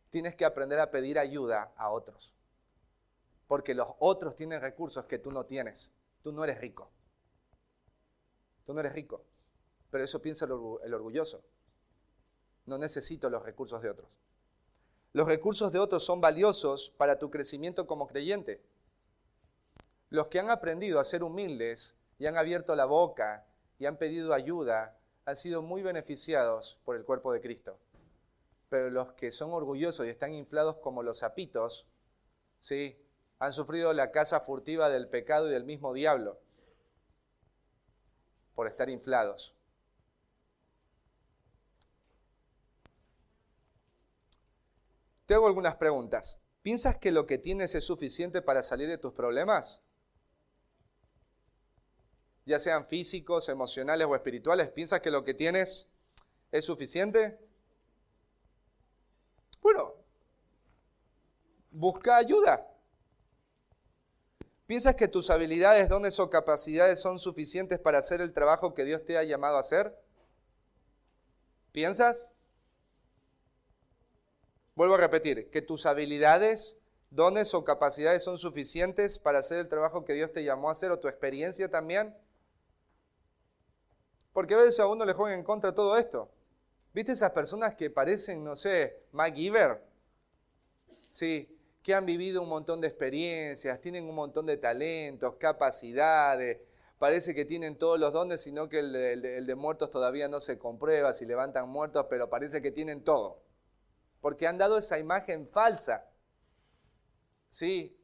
Tienes que aprender a pedir ayuda a otros. Porque los otros tienen recursos que tú no tienes. Tú no eres rico. Tú no eres rico. Pero eso piensa el orgulloso. No necesito los recursos de otros. Los recursos de otros son valiosos para tu crecimiento como creyente. Los que han aprendido a ser humildes y han abierto la boca y han pedido ayuda han sido muy beneficiados por el cuerpo de Cristo. Pero los que son orgullosos y están inflados como los sapitos, ¿sí?, han sufrido la caza furtiva del pecado y del mismo diablo por estar inflados. Te hago algunas preguntas. ¿Piensas que lo que tienes es suficiente para salir de tus problemas? Ya sean físicos, emocionales o espirituales. ¿Piensas que lo que tienes es suficiente? Bueno, busca ayuda. ¿Piensas que tus habilidades, dones o capacidades son suficientes para hacer el trabajo que Dios te ha llamado a hacer? ¿Piensas? Vuelvo a repetir, que tus habilidades, dones o capacidades son suficientes para hacer el trabajo que Dios te llamó a hacer, o tu experiencia también. Porque a veces a uno le juega en contra todo esto. ¿Viste esas personas que parecen, no sé, MacGyver? Sí, que han vivido un montón de experiencias, tienen un montón de talentos, capacidades, parece que tienen todos los dones, sino que el de muertos todavía no se comprueba, si levantan muertos, pero parece que tienen todo. Porque han dado esa imagen falsa. Sí,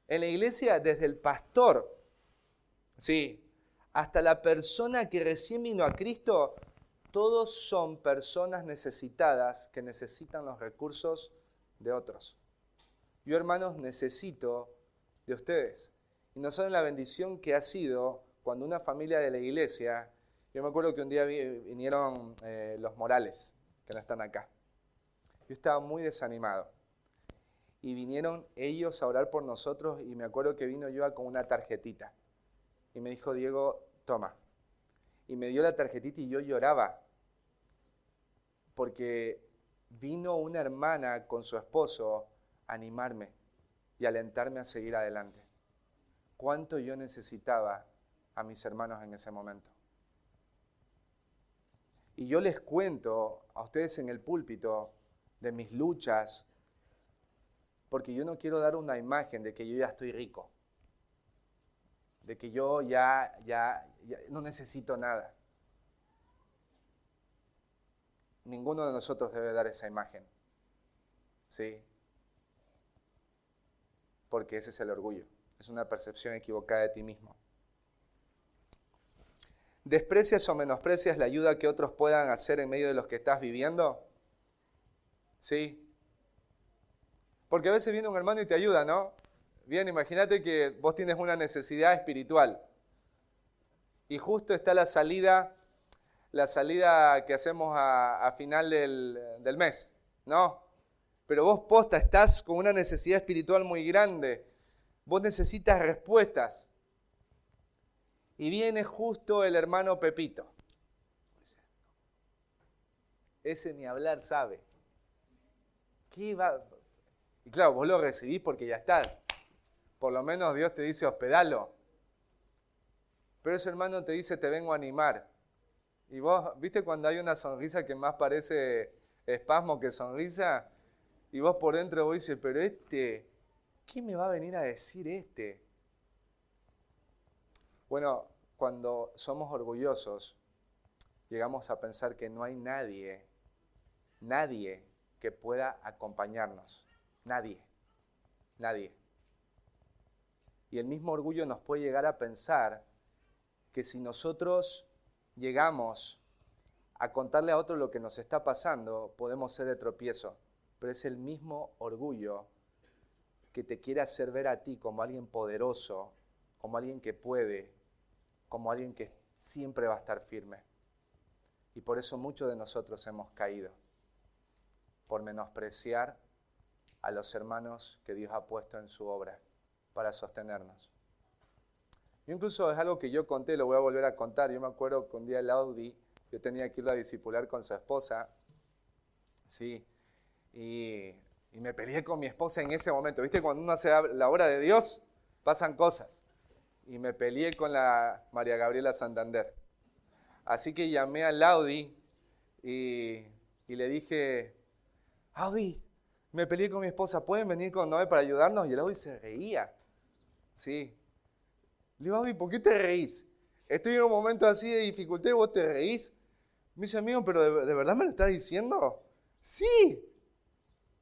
en la iglesia, desde el pastor, sí, hasta la persona que recién vino a Cristo, todos son personas necesitadas que necesitan los recursos de otros. Yo, hermanos, necesito de ustedes. Y no saben la bendición que ha sido cuando una familia de la iglesia, yo me acuerdo que un día vinieron los Morales, que no están acá. Yo estaba muy desanimado. Y vinieron ellos a orar por nosotros y me acuerdo que vino yo con una tarjetita. Y me dijo, Diego, toma. Y me dio la tarjetita y yo lloraba. Porque vino una hermana con su esposo a animarme y alentarme a seguir adelante. Cuánto yo necesitaba a mis hermanos en ese momento. Y yo les cuento a ustedes en el púlpito de mis luchas, porque yo no quiero dar una imagen de que yo ya estoy rico, de que yo ya no necesito nada. Ninguno de nosotros debe dar esa imagen, ¿sí? Porque ese es el orgullo, es una percepción equivocada de ti mismo. ¿Desprecias o menosprecias la ayuda que otros puedan hacer en medio de los que estás viviendo? Sí. Porque a veces viene un hermano y te ayuda, ¿no? Bien, imagínate que vos tienes una necesidad espiritual y justo está la salida que hacemos a final del mes, ¿no? Pero vos posta, estás con una necesidad espiritual muy grande, vos necesitas respuestas. Y viene justo el hermano Pepito. Ese ni hablar sabe. ¿Qué va? Y claro, vos lo recibís porque ya está. Por lo menos Dios te dice hospedalo. Pero ese hermano te dice, te vengo a animar. Y vos, ¿viste cuando hay una sonrisa que más parece espasmo que sonrisa? Y vos por dentro vos dices, pero ¿qué me va a venir a decir este? Bueno, cuando somos orgullosos, llegamos a pensar que no hay nadie que pueda acompañarnos. Nadie. Y el mismo orgullo nos puede llegar a pensar que si nosotros llegamos a contarle a otro lo que nos está pasando, podemos ser de tropiezo. Pero es el mismo orgullo que te quiere hacer ver a ti como alguien poderoso, como alguien que puede, como alguien que siempre va a estar firme. Y por eso muchos de nosotros hemos caído, por menospreciar a los hermanos que Dios ha puesto en su obra para sostenernos. Incluso es algo que yo conté, lo voy a volver a contar. Yo me acuerdo que un día el Audi, yo tenía que irlo a discipular con su esposa, ¿sí? Y me peleé con mi esposa en ese momento. ¿Viste? Cuando uno hace la obra de Dios, pasan cosas. Y me peleé con la María Gabriela Santander. Así que llamé al Audi y le dije, Audi, me peleé con mi esposa, ¿pueden venir con Noé para ayudarnos? Y el Audi se reía. Sí. Le digo, Audi, ¿por qué te reís? Estoy en un momento así de dificultad y vos te reís. Me dice, amigo, ¿pero de verdad me lo estás diciendo? Sí.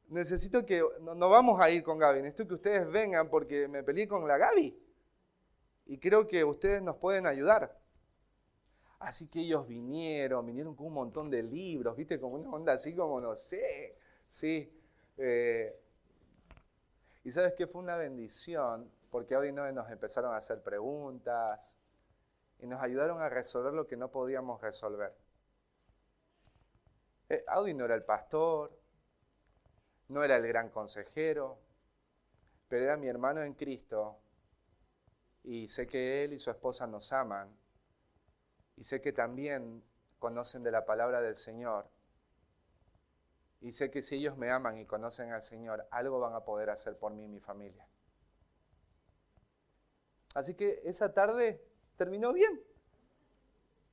Necesito que, no vamos a ir con Gaby, necesito que ustedes vengan porque me peleé con la Gaby. Y creo que ustedes nos pueden ayudar. Así que ellos vinieron con un montón de libros, ¿viste? Como una onda así como, no sé, sí. Y ¿sabes qué? Fue una bendición, porque hoy nos empezaron a hacer preguntas y nos ayudaron a resolver lo que no podíamos resolver. Audi no era el pastor, no era el gran consejero, pero era mi hermano en Cristo y sé que él y su esposa nos aman y sé que también conocen de la palabra del Señor y sé que si ellos me aman y conocen al Señor, algo van a poder hacer por mí y mi familia. Así que esa tarde terminó bien,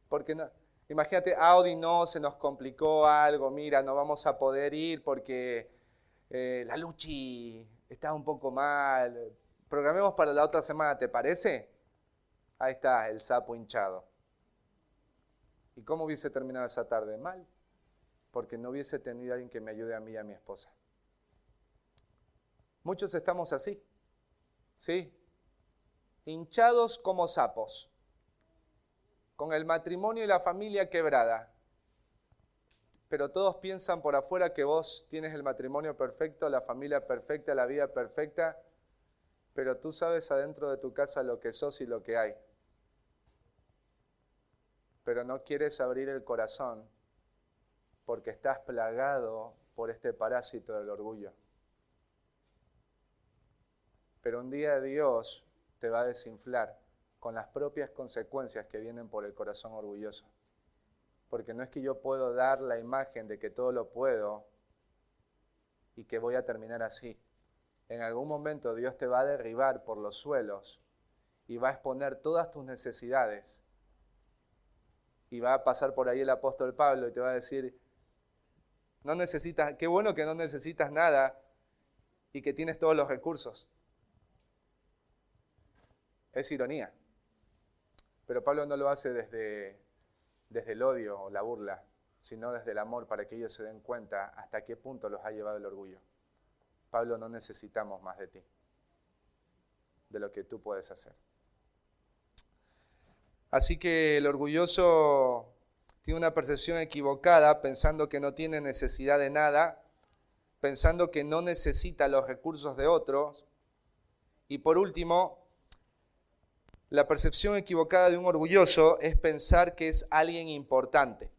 porque no, imagínate, Audi no, se nos complicó algo, mira, no vamos a poder ir porque la Luchi está un poco mal, programemos para la otra semana, ¿te parece? Ahí está, el sapo hinchado. ¿Y cómo hubiese terminado esa tarde? Mal, porque no hubiese tenido alguien que me ayude a mí y a mi esposa. Muchos estamos así, ¿sí? Hinchados como sapos, con el matrimonio y la familia quebrada. Pero todos piensan por afuera que vos tienes el matrimonio perfecto, la familia perfecta, la vida perfecta, pero tú sabes adentro de tu casa lo que sos y lo que hay. Pero no quieres abrir el corazón porque estás plagado por este parásito del orgullo. Pero un día Dios te va a desinflar con las propias consecuencias que vienen por el corazón orgulloso. Porque no es que yo puedo dar la imagen de que todo lo puedo y que voy a terminar así. En algún momento Dios te va a derribar por los suelos y va a exponer todas tus necesidades. Y va a pasar por ahí el apóstol Pablo y te va a decir, no necesitas, qué bueno que no necesitas nada y que tienes todos los recursos. Es ironía. Pero Pablo no lo hace desde el odio o la burla, sino desde el amor para que ellos se den cuenta hasta qué punto los ha llevado el orgullo. Pablo, no necesitamos más de ti, de lo que tú puedes hacer. Así que el orgulloso tiene una percepción equivocada, pensando que no tiene necesidad de nada, pensando que no necesita los recursos de otros. Y por último, la percepción equivocada de un orgulloso es pensar que es alguien importante.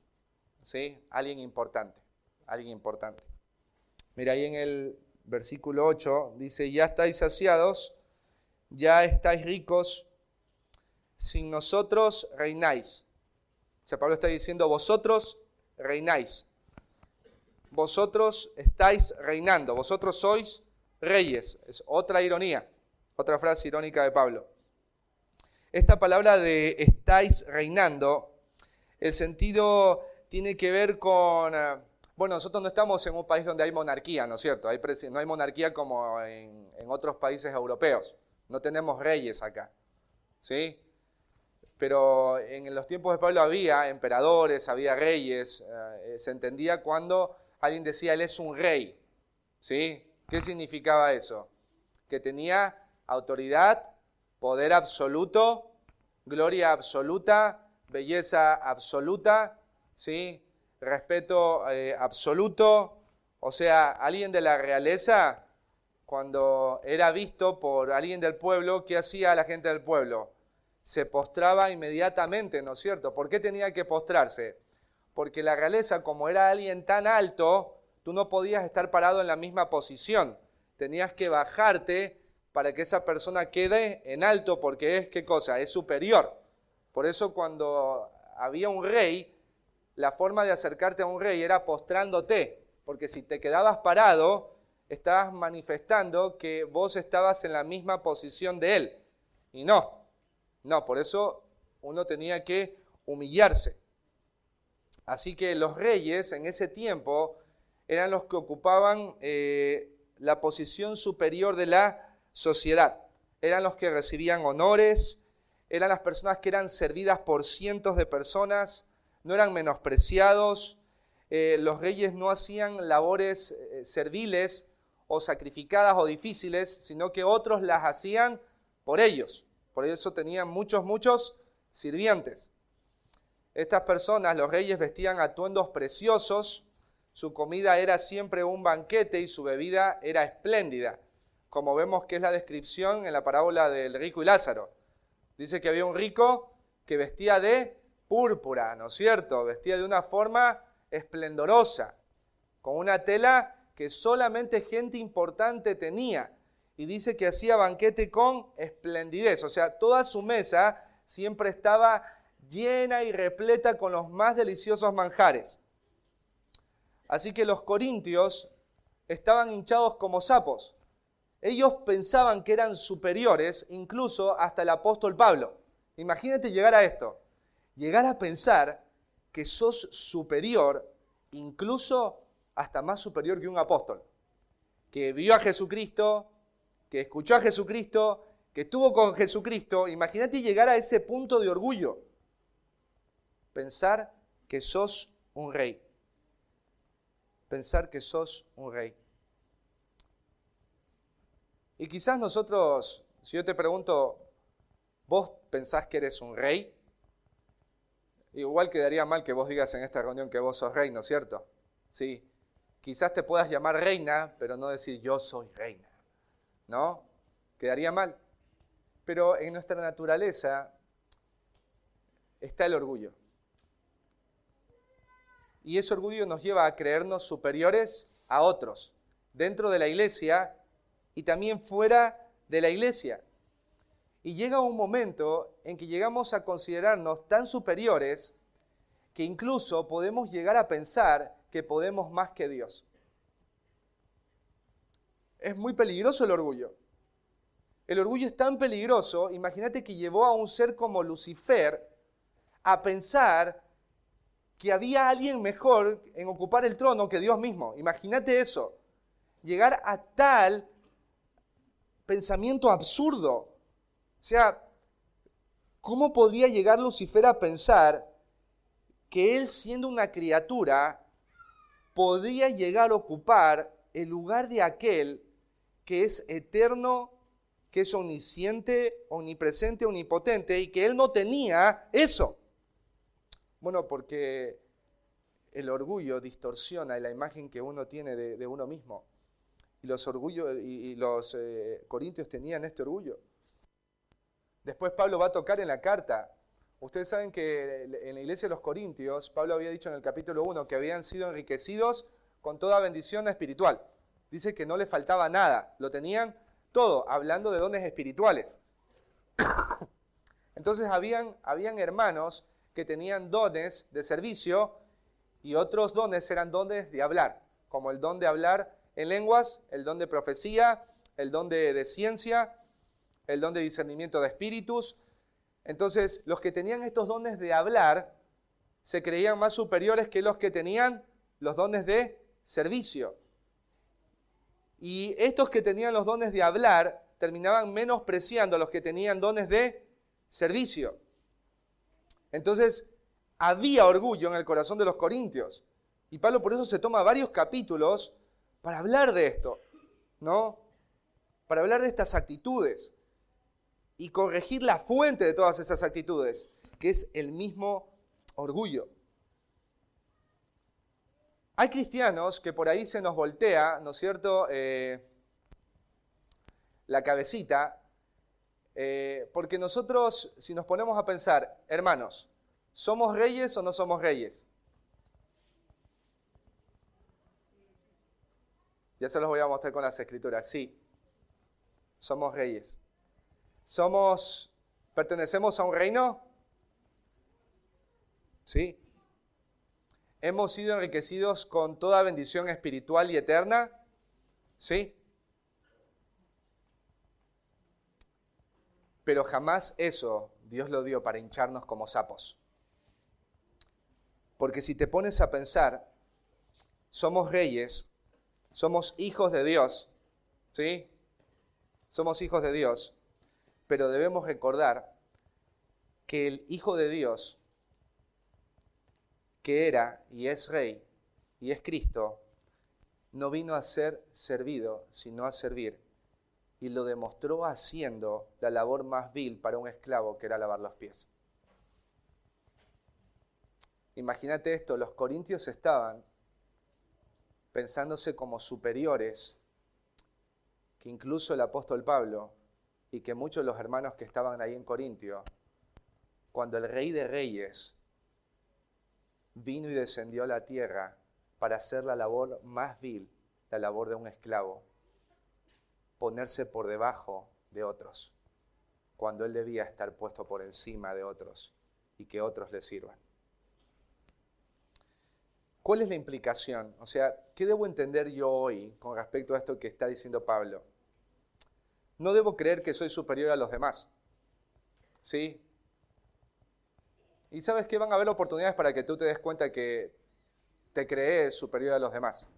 ¿Sí? Alguien importante. Alguien importante. Mira, ahí en el versículo 8 dice, ya estáis saciados, ya estáis ricos, sin nosotros reináis. O sea, Pablo está diciendo, vosotros reináis. Vosotros estáis reinando, vosotros sois reyes. Es otra ironía, otra frase irónica de Pablo. Esta palabra de estáis reinando, el sentido tiene que ver con, bueno, nosotros no estamos en un país donde hay monarquía, ¿no es cierto? No hay monarquía como en otros países europeos. No tenemos reyes acá, ¿sí? Pero en los tiempos de Pablo había emperadores, había reyes. Se entendía cuando alguien decía, él es un rey, ¿sí? ¿Qué significaba eso? Que tenía autoridad, poder absoluto, gloria absoluta, belleza absoluta, ¿sí? Respeto absoluto. O sea, alguien de la realeza, cuando era visto por alguien del pueblo, ¿qué hacía la gente del pueblo? Se postraba inmediatamente, ¿no es cierto? ¿Por qué tenía que postrarse? porque la realeza, como era alguien tan alto, tú no podías estar parado en la misma posición. Tenías que bajarte para que esa persona quede en alto, porque es, ¿qué cosa? Es superior. Por eso cuando había un rey, la forma de acercarte a un rey era postrándote, porque si te quedabas parado, estabas manifestando que vos estabas en la misma posición de él. Y no, por eso uno tenía que humillarse. Así que los reyes en ese tiempo eran los que ocupaban la posición superior de la sociedad. Eran los que recibían honores, eran las personas que eran servidas por cientos de personas, no eran menospreciados. Los reyes no hacían labores serviles o sacrificadas o difíciles, sino que otros las hacían por ellos. Por eso tenían muchos sirvientes. Estas personas, los reyes, vestían atuendos preciosos, su comida era siempre un banquete y su bebida era espléndida, como vemos que es la descripción en la parábola del rico y Lázaro. Dice que había un rico que vestía de púrpura, ¿no es cierto? Vestía de una forma esplendorosa, con una tela que solamente gente importante tenía. Y dice que hacía banquete con esplendidez, o sea, toda su mesa siempre estaba llena y repleta con los más deliciosos manjares. Así que los corintios estaban hinchados como sapos. Ellos pensaban que eran superiores, incluso hasta el apóstol Pablo. Imagínate llegar a esto, llegar a pensar que sos superior, incluso hasta más superior que un apóstol, que vio a Jesucristo, que escuchó a Jesucristo, que estuvo con Jesucristo. Imagínate llegar a ese punto de orgullo. Pensar que sos un rey. Pensar que sos un rey. Y quizás nosotros, si yo te pregunto, ¿vos pensás que eres un rey? Igual quedaría mal que vos digas en esta reunión que vos sos rey, ¿no es cierto? Sí. Quizás te puedas llamar reina, pero no decir yo soy reina, ¿no? Quedaría mal. Pero en nuestra naturaleza está el orgullo. Y ese orgullo nos lleva a creernos superiores a otros, dentro de la iglesia y también fuera de la iglesia. Y llega un momento en que llegamos a considerarnos tan superiores que incluso podemos llegar a pensar que podemos más que Dios. Es muy peligroso el orgullo. El orgullo es tan peligroso, imagínate que llevó a un ser como Lucifer a pensar que había alguien mejor en ocupar el trono que Dios mismo. Imagínate eso. Llegar a tal pensamiento absurdo. O sea, ¿cómo podría llegar Lucifer a pensar que él, siendo una criatura, podría llegar a ocupar el lugar de aquel que es eterno, que es omnisciente, omnipresente, omnipotente, y que él no tenía eso? Bueno, porque el orgullo distorsiona la imagen que uno tiene de uno mismo. Y los corintios tenían este orgullo. Después Pablo va a tocar en la carta. Ustedes saben que en la iglesia de los corintios, Pablo había dicho en el capítulo 1 que habían sido enriquecidos con toda bendición espiritual. Dice que no les faltaba nada, lo tenían todo, hablando de dones espirituales. Entonces habían hermanos que tenían dones de servicio y otros dones eran dones de hablar, como el don de hablar en lenguas, el don de profecía, el don de ciencia, el don de discernimiento de espíritus. Entonces, los que tenían estos dones de hablar se creían más superiores que los que tenían los dones de servicio. Y estos que tenían los dones de hablar terminaban menospreciando a los que tenían dones de servicio. Entonces, había orgullo en el corazón de los corintios. Y Pablo por eso se toma varios capítulos para hablar de esto, ¿no? Para hablar de estas actitudes y corregir la fuente de todas esas actitudes, que es el mismo orgullo. Hay cristianos que por ahí se nos voltea, ¿no es cierto?, la cabecita, porque nosotros, si nos ponemos a pensar, hermanos, ¿somos reyes o no somos reyes? Ya se los voy a mostrar con las escrituras. Sí, somos reyes. ¿Pertenecemos a un reino? Sí. ¿Hemos sido enriquecidos con toda bendición espiritual y eterna? Sí. Pero jamás eso Dios lo dio para hincharnos como sapos. Porque si te pones a pensar, somos reyes, somos hijos de Dios, ¿sí? Somos hijos de Dios, pero debemos recordar que el Hijo de Dios, que era y es Rey y es Cristo, no vino a ser servido, sino a servir. Y lo demostró haciendo la labor más vil para un esclavo, que era lavar los pies. Imagínate esto, los corintios estaban pensándose como superiores, que incluso el apóstol Pablo y que muchos de los hermanos que estaban ahí en Corintio, cuando el Rey de Reyes vino y descendió a la tierra para hacer la labor más vil, la labor de un esclavo, ponerse por debajo de otros, cuando él debía estar puesto por encima de otros y que otros le sirvan. ¿Cuál es la implicación? O sea, ¿qué debo entender yo hoy con respecto a esto que está diciendo Pablo? No debo creer que soy superior a los demás, ¿sí? Y ¿sabes qué? Van a haber oportunidades para que tú te des cuenta que te crees superior a los demás.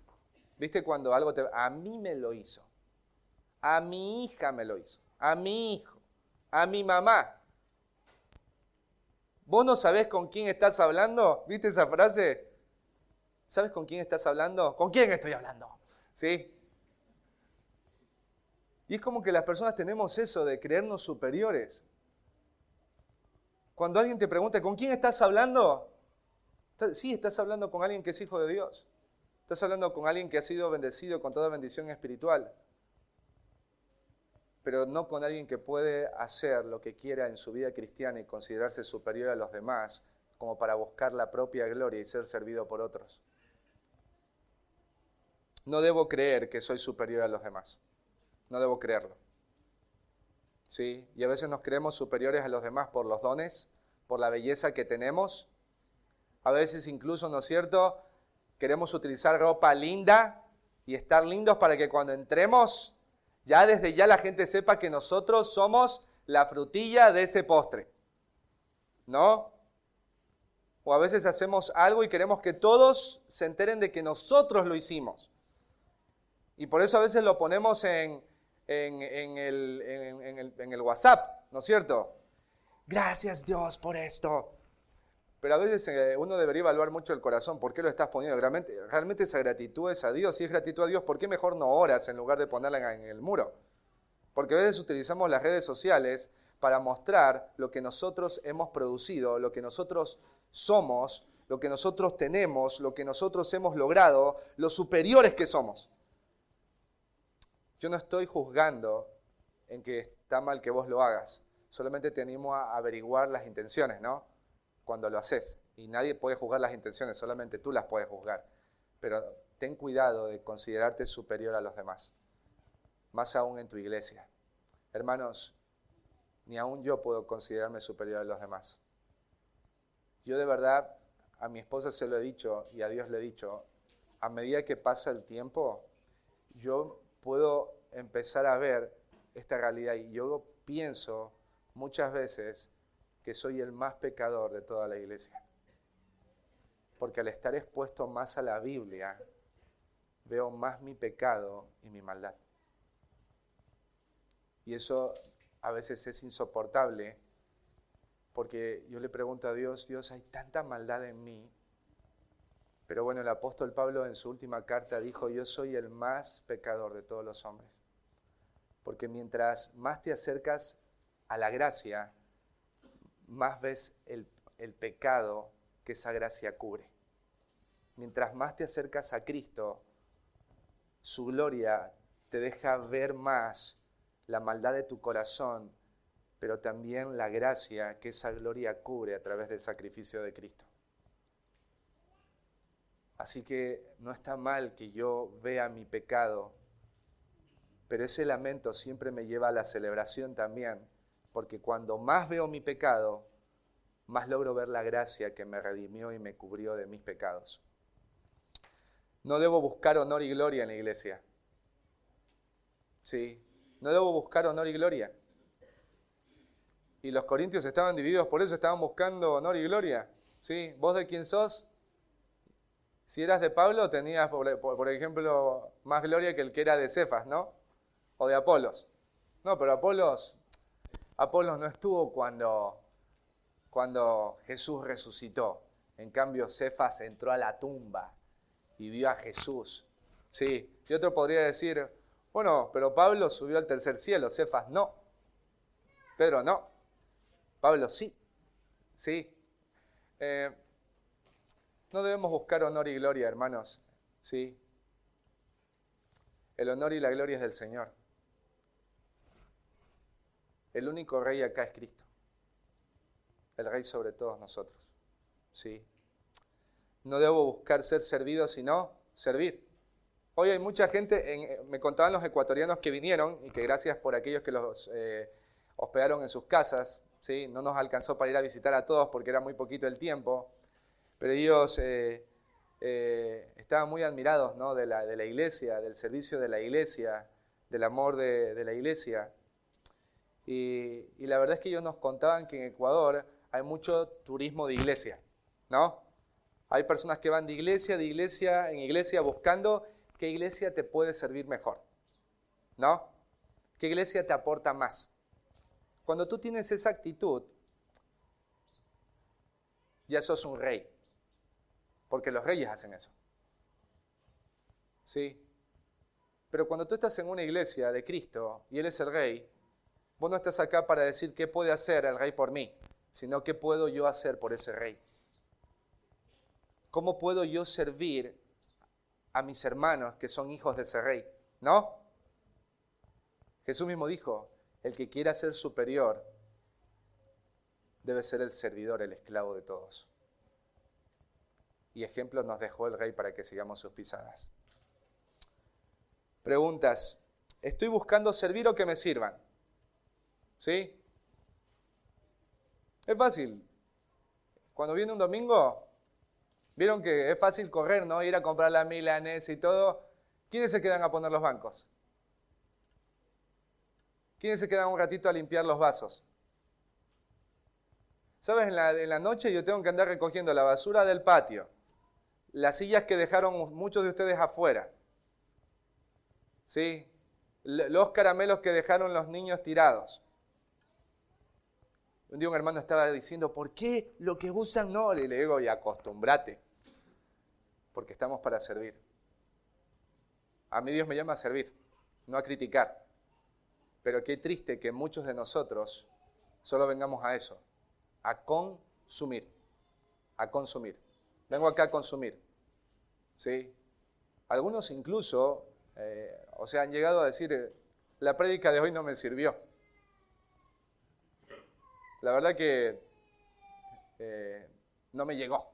¿Viste cuando algo a mí me lo hizo? A mi hija me lo hizo, a mi hijo, a mi mamá. ¿Vos no sabés con quién estás hablando? ¿Viste esa frase? ¿Sabes con quién estás hablando? ¿Con quién estoy hablando? ¿Sí? Y es como que las personas tenemos eso de creernos superiores. Cuando alguien te pregunta, ¿con quién estás hablando? Sí, estás hablando con alguien que es hijo de Dios. Estás hablando con alguien que ha sido bendecido con toda bendición espiritual. Pero no con alguien que puede hacer lo que quiera en su vida cristiana y considerarse superior a los demás, como para buscar la propia gloria y ser servido por otros. No debo creer que soy superior a los demás. No debo creerlo. ¿Sí? Y a veces nos creemos superiores a los demás por los dones, por la belleza que tenemos. A veces incluso, ¿no es cierto?, queremos utilizar ropa linda y estar lindos para que cuando entremos, ya desde ya la gente sepa que nosotros somos la frutilla de ese postre. ¿No? O a veces hacemos algo y queremos que todos se enteren de que nosotros lo hicimos. Y por eso a veces lo ponemos en el WhatsApp, ¿no es cierto? Gracias Dios por esto. Pero a veces uno debería evaluar mucho el corazón. ¿Por qué lo estás poniendo? Realmente esa gratitud es a Dios. Si es gratitud a Dios, ¿por qué mejor no oras en lugar de ponerla en el muro? Porque a veces utilizamos las redes sociales para mostrar lo que nosotros hemos producido, lo que nosotros somos, lo que nosotros tenemos, lo que nosotros hemos logrado, los superiores que somos. Yo no estoy juzgando en que está mal que vos lo hagas. Solamente te animo a averiguar las intenciones, ¿no? Cuando lo haces. Y nadie puede juzgar las intenciones, solamente tú las puedes juzgar. Pero ten cuidado de considerarte superior a los demás. Más aún en tu iglesia. Hermanos, ni aún yo puedo considerarme superior a los demás. Yo de verdad, a mi esposa se lo he dicho y a Dios le he dicho, a medida que pasa el tiempo, yo puedo empezar a ver esta realidad y yo pienso muchas veces que soy el más pecador de toda la iglesia. Porque al estar expuesto más a la Biblia, veo más mi pecado y mi maldad. Y eso a veces es insoportable, porque yo le pregunto a Dios, Dios, hay tanta maldad en mí. Pero bueno, el apóstol Pablo en su última carta dijo, yo soy el más pecador de todos los hombres. Porque mientras más te acercas a la gracia, más ves el pecado que esa gracia cubre. Mientras más te acercas a Cristo, su gloria te deja ver más la maldad de tu corazón, pero también la gracia que esa gloria cubre a través del sacrificio de Cristo. Así que no está mal que yo vea mi pecado, pero ese lamento siempre me lleva a la celebración también, porque cuando más veo mi pecado, más logro ver la gracia que me redimió y me cubrió de mis pecados. No debo buscar honor y gloria en la iglesia. Sí, no debo buscar honor y gloria. Y los corintios estaban divididos, por eso estaban buscando honor y gloria. ¿Sí? ¿Vos de quién sos? Si eras de Pablo, tenías, por ejemplo, más gloria que el que era de Cefas, ¿no? O de Apolos. No, pero Apolos no estuvo cuando Jesús resucitó. En cambio, Cefas entró a la tumba y vio a Jesús. Sí, y otro podría decir, bueno, pero Pablo subió al tercer cielo, Cefas no. Pedro no. Pablo sí. Sí. No debemos buscar honor y gloria, hermanos. ¿Sí? El honor y la gloria es del Señor. El único rey acá es Cristo. El rey sobre todos nosotros. ¿Sí? No debo buscar ser servido, sino servir. Hoy hay mucha gente, me contaban los ecuatorianos que vinieron, y que gracias por aquellos que los hospedaron en sus casas. ¿Sí? No nos alcanzó para ir a visitar a todos porque era muy poquito el tiempo. Pero ellos estaban muy admirados, ¿no? de la iglesia, del servicio de la iglesia, del amor de la iglesia. Y la verdad es que ellos nos contaban que en Ecuador hay mucho turismo de iglesia, ¿no? Hay personas que van de iglesia en iglesia buscando qué iglesia te puede servir mejor, ¿no? ¿Qué iglesia te aporta más? Cuando tú tienes esa actitud, ya sos un rey. Porque los reyes hacen eso. ¿Sí? Pero cuando tú estás en una iglesia de Cristo y Él es el rey, vos no estás acá para decir qué puede hacer el rey por mí, sino qué puedo yo hacer por ese rey. ¿Cómo puedo yo servir a mis hermanos que son hijos de ese rey? ¿No? Jesús mismo dijo, el que quiera ser superior debe ser el servidor, el esclavo de todos. Y ejemplos nos dejó el rey para que sigamos sus pisadas. Preguntas. ¿Estoy buscando servir o que me sirvan? ¿Sí? Es fácil. Cuando viene un domingo, vieron que es fácil correr, ¿no? Ir a comprar la milanesa y todo. ¿Quiénes se quedan a poner los bancos? ¿Quiénes se quedan un ratito a limpiar los vasos? ¿Sabes? En la noche yo tengo que andar recogiendo la basura del patio. Las sillas que dejaron muchos de ustedes afuera. ¿Sí? Los caramelos que dejaron los niños tirados. Un día un hermano estaba diciendo, ¿por qué lo que usan no? Le digo, y acostúmbrate. Porque estamos para servir. A mí Dios me llama a servir, no a criticar. Pero qué triste que muchos de nosotros solo vengamos a eso, a consumir. A consumir. Vengo acá a consumir. ¿Sí? Algunos incluso, han llegado a decir, la prédica de hoy no me sirvió. La verdad que no me llegó.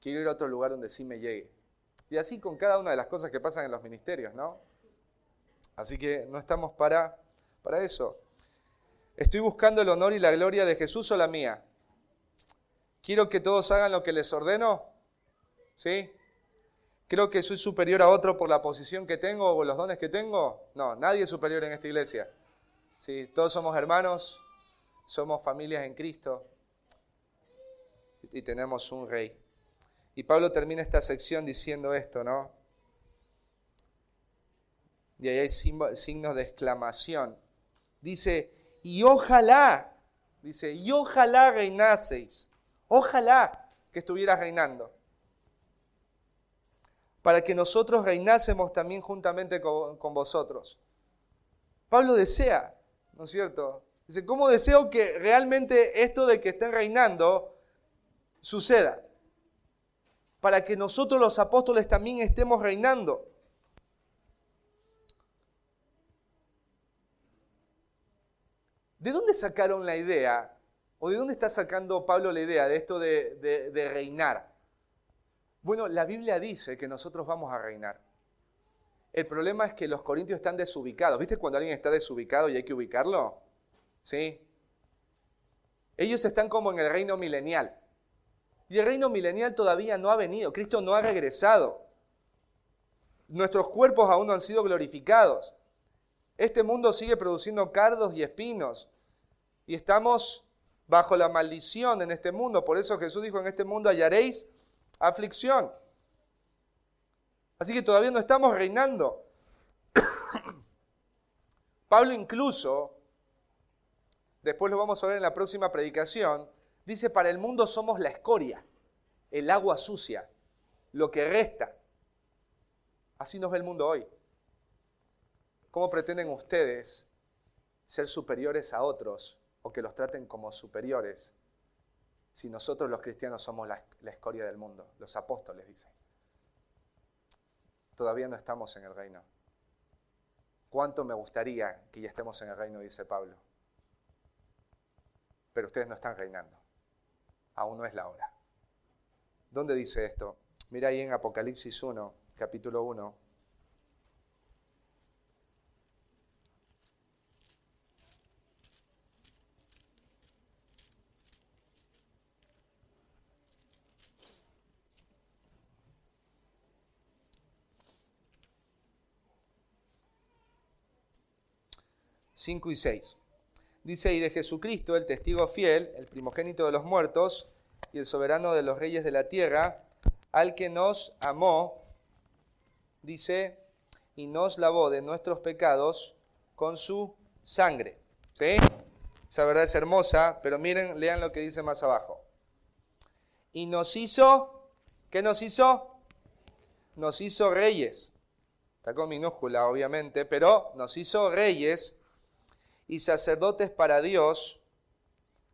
Quiero ir a otro lugar donde sí me llegue. Y así con cada una de las cosas que pasan en los ministerios, ¿no? Así que no estamos para eso. ¿Estoy buscando el honor y la gloria de Jesús o la mía? ¿Quiero que todos hagan lo que les ordeno? ¿Sí? ¿Creo que soy superior a otro por la posición que tengo o los dones que tengo? No, nadie es superior en esta iglesia. ¿Sí? Todos somos hermanos, somos familias en Cristo y tenemos un rey. Y Pablo termina esta sección diciendo esto, ¿no? Y ahí hay signos de exclamación. Dice, y ojalá reinaseis. Ojalá que estuvieras reinando. Para que nosotros reinásemos también juntamente con vosotros. Pablo desea, ¿no es cierto? Dice, ¿cómo deseo que realmente esto de que estén reinando suceda? Para que nosotros los apóstoles también estemos reinando. ¿De dónde sacaron la idea? ¿O de dónde está sacando Pablo la idea de esto de reinar? Bueno, la Biblia dice que nosotros vamos a reinar. El problema es que los corintios están desubicados. ¿Viste cuando alguien está desubicado y hay que ubicarlo? ¿Sí? Ellos están como en el reino milenial. Y el reino milenial todavía no ha venido. Cristo no ha regresado. Nuestros cuerpos aún no han sido glorificados. Este mundo sigue produciendo cardos y espinos. Y estamos bajo la maldición en este mundo. Por eso Jesús dijo, en este mundo hallaréis aflicción. Así que todavía no estamos reinando. Pablo incluso, después lo vamos a ver en la próxima predicación, dice, para el mundo somos la escoria, el agua sucia, lo que resta. Así nos ve el mundo hoy. ¿Cómo pretenden ustedes ser superiores a otros o que los traten como superiores si nosotros los cristianos somos la escoria del mundo? Los apóstoles dicen. Todavía no estamos en el reino. ¿Cuánto me gustaría que ya estemos en el reino? Dice Pablo. Pero ustedes no están reinando. Aún no es la hora. ¿Dónde dice esto? Mira ahí en Apocalipsis 1, capítulo 1. Cinco y 6. Dice, y de Jesucristo, el testigo fiel, el primogénito de los muertos y el soberano de los reyes de la tierra, al que nos amó, dice, y nos lavó de nuestros pecados con su sangre. ¿Sí? Esa verdad es hermosa, pero miren, lean lo que dice más abajo. Y nos hizo, ¿qué nos hizo? Nos hizo reyes. Está con minúscula, obviamente, pero nos hizo reyes y sacerdotes para Dios,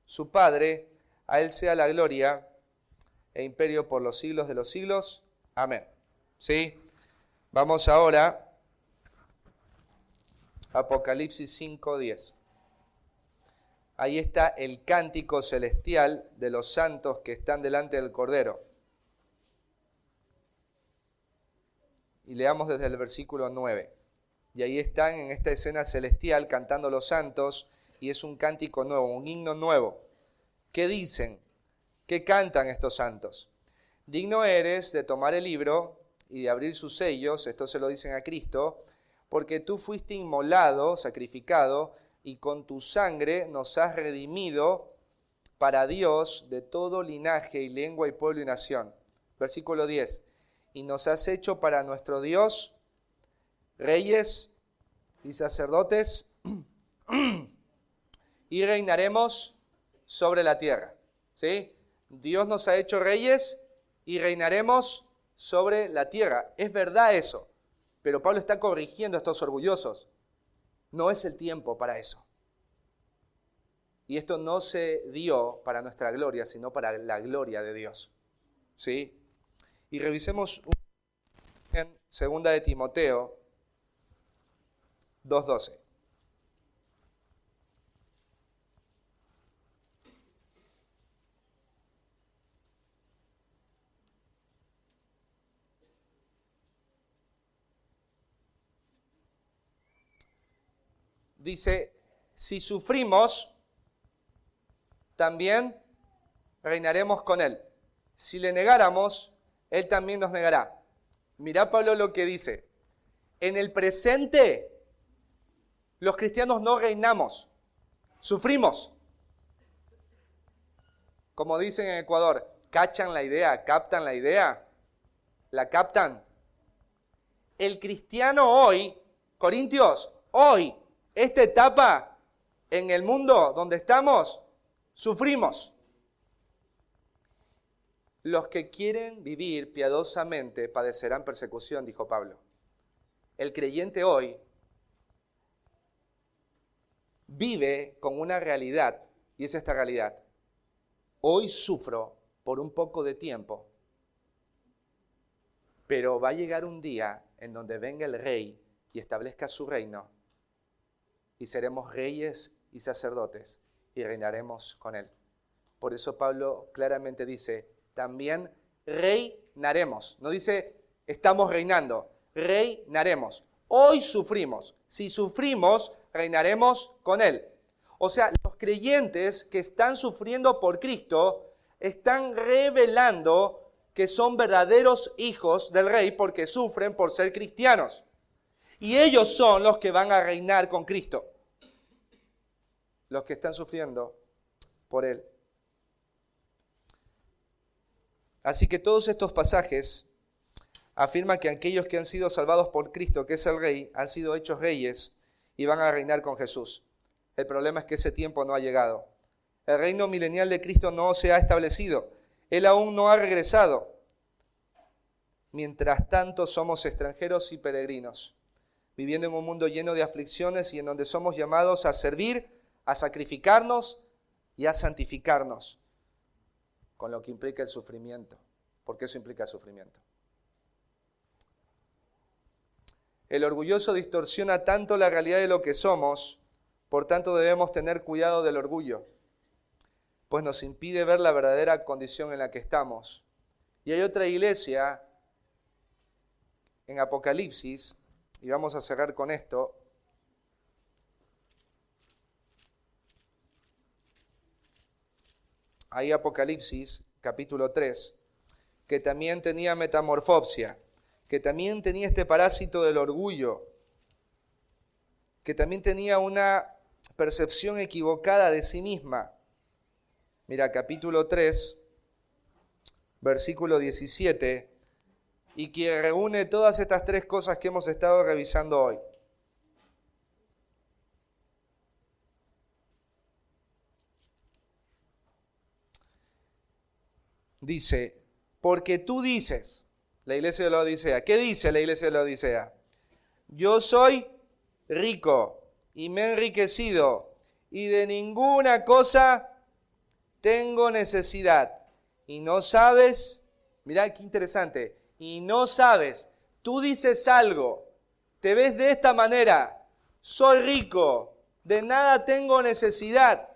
su Padre. A Él sea la gloria e imperio por los siglos de los siglos. Amén. ¿Sí? Vamos ahora a Apocalipsis 5:10. Ahí está el cántico celestial de los santos que están delante del Cordero. Y leamos desde el versículo 9. Y ahí están en esta escena celestial cantando los santos, y es un cántico nuevo, un himno nuevo. ¿Qué dicen? ¿Qué cantan estos santos? Digno eres de tomar el libro y de abrir sus sellos, esto se lo dicen a Cristo, porque tú fuiste inmolado, sacrificado, y con tu sangre nos has redimido para Dios de todo linaje y lengua y pueblo y nación. Versículo 10. Y nos has hecho para nuestro Dios reyes y sacerdotes, y reinaremos sobre la tierra. ¿Sí? Dios nos ha hecho reyes y reinaremos sobre la tierra. Es verdad eso, pero Pablo está corrigiendo a estos orgullosos. No es el tiempo para eso. Y esto no se dio para nuestra gloria, sino para la gloria de Dios. ¿Sí? Y revisemos en 2 de Timoteo 2:12. Dice, si sufrimos, también reinaremos con Él. Si le negáramos, Él también nos negará. Mirá Pablo lo que dice. En el presente, los cristianos no reinamos, sufrimos. Como dicen en Ecuador, ¿cachan la idea? ¿Captan la idea? ¿La captan? El cristiano hoy, Corintios, hoy, esta etapa en el mundo donde estamos, sufrimos. Los que quieren vivir piadosamente padecerán persecución, dijo Pablo. El creyente hoy vive con una realidad, y es esta realidad. Hoy sufro por un poco de tiempo, pero va a llegar un día en donde venga el rey y establezca su reino, y seremos reyes y sacerdotes, y reinaremos con él. Por eso Pablo claramente dice, también reinaremos. reinaremos. No dice estamos reinando, reinaremos. Hoy sufrimos. Si sufrimos, reinaremos con Él. O sea, los creyentes que están sufriendo por Cristo están revelando que son verdaderos hijos del Rey porque sufren por ser cristianos. Y ellos son los que van a reinar con Cristo. Los que están sufriendo por Él. Así que todos estos pasajes afirman que aquellos que han sido salvados por Cristo, que es el Rey, han sido hechos reyes y van a reinar con Jesús. El problema es que ese tiempo no ha llegado. El reino milenial de Cristo no se ha establecido. Él aún no ha regresado. Mientras tanto somos extranjeros y peregrinos, viviendo en un mundo lleno de aflicciones y en donde somos llamados a servir, a sacrificarnos y a santificarnos, con lo que implica el sufrimiento, porque eso implica sufrimiento. El orgulloso distorsiona tanto la realidad de lo que somos, por tanto debemos tener cuidado del orgullo, pues nos impide ver la verdadera condición en la que estamos. Y hay otra iglesia en Apocalipsis, y vamos a cerrar con esto. Ahí Apocalipsis, capítulo 3, que también tenía metamorfopsia, que también tenía este parásito del orgullo, que también tenía una percepción equivocada de sí misma. Mira, capítulo 3, versículo 17, y que reúne todas estas tres cosas que hemos estado revisando hoy. Dice, porque tú dices, la iglesia de la Odisea, ¿qué dice la iglesia de la Odisea? Yo soy rico y me he enriquecido y de ninguna cosa tengo necesidad. Y no sabes, mirá qué interesante, y no sabes, tú dices algo, te ves de esta manera, soy rico, de nada tengo necesidad.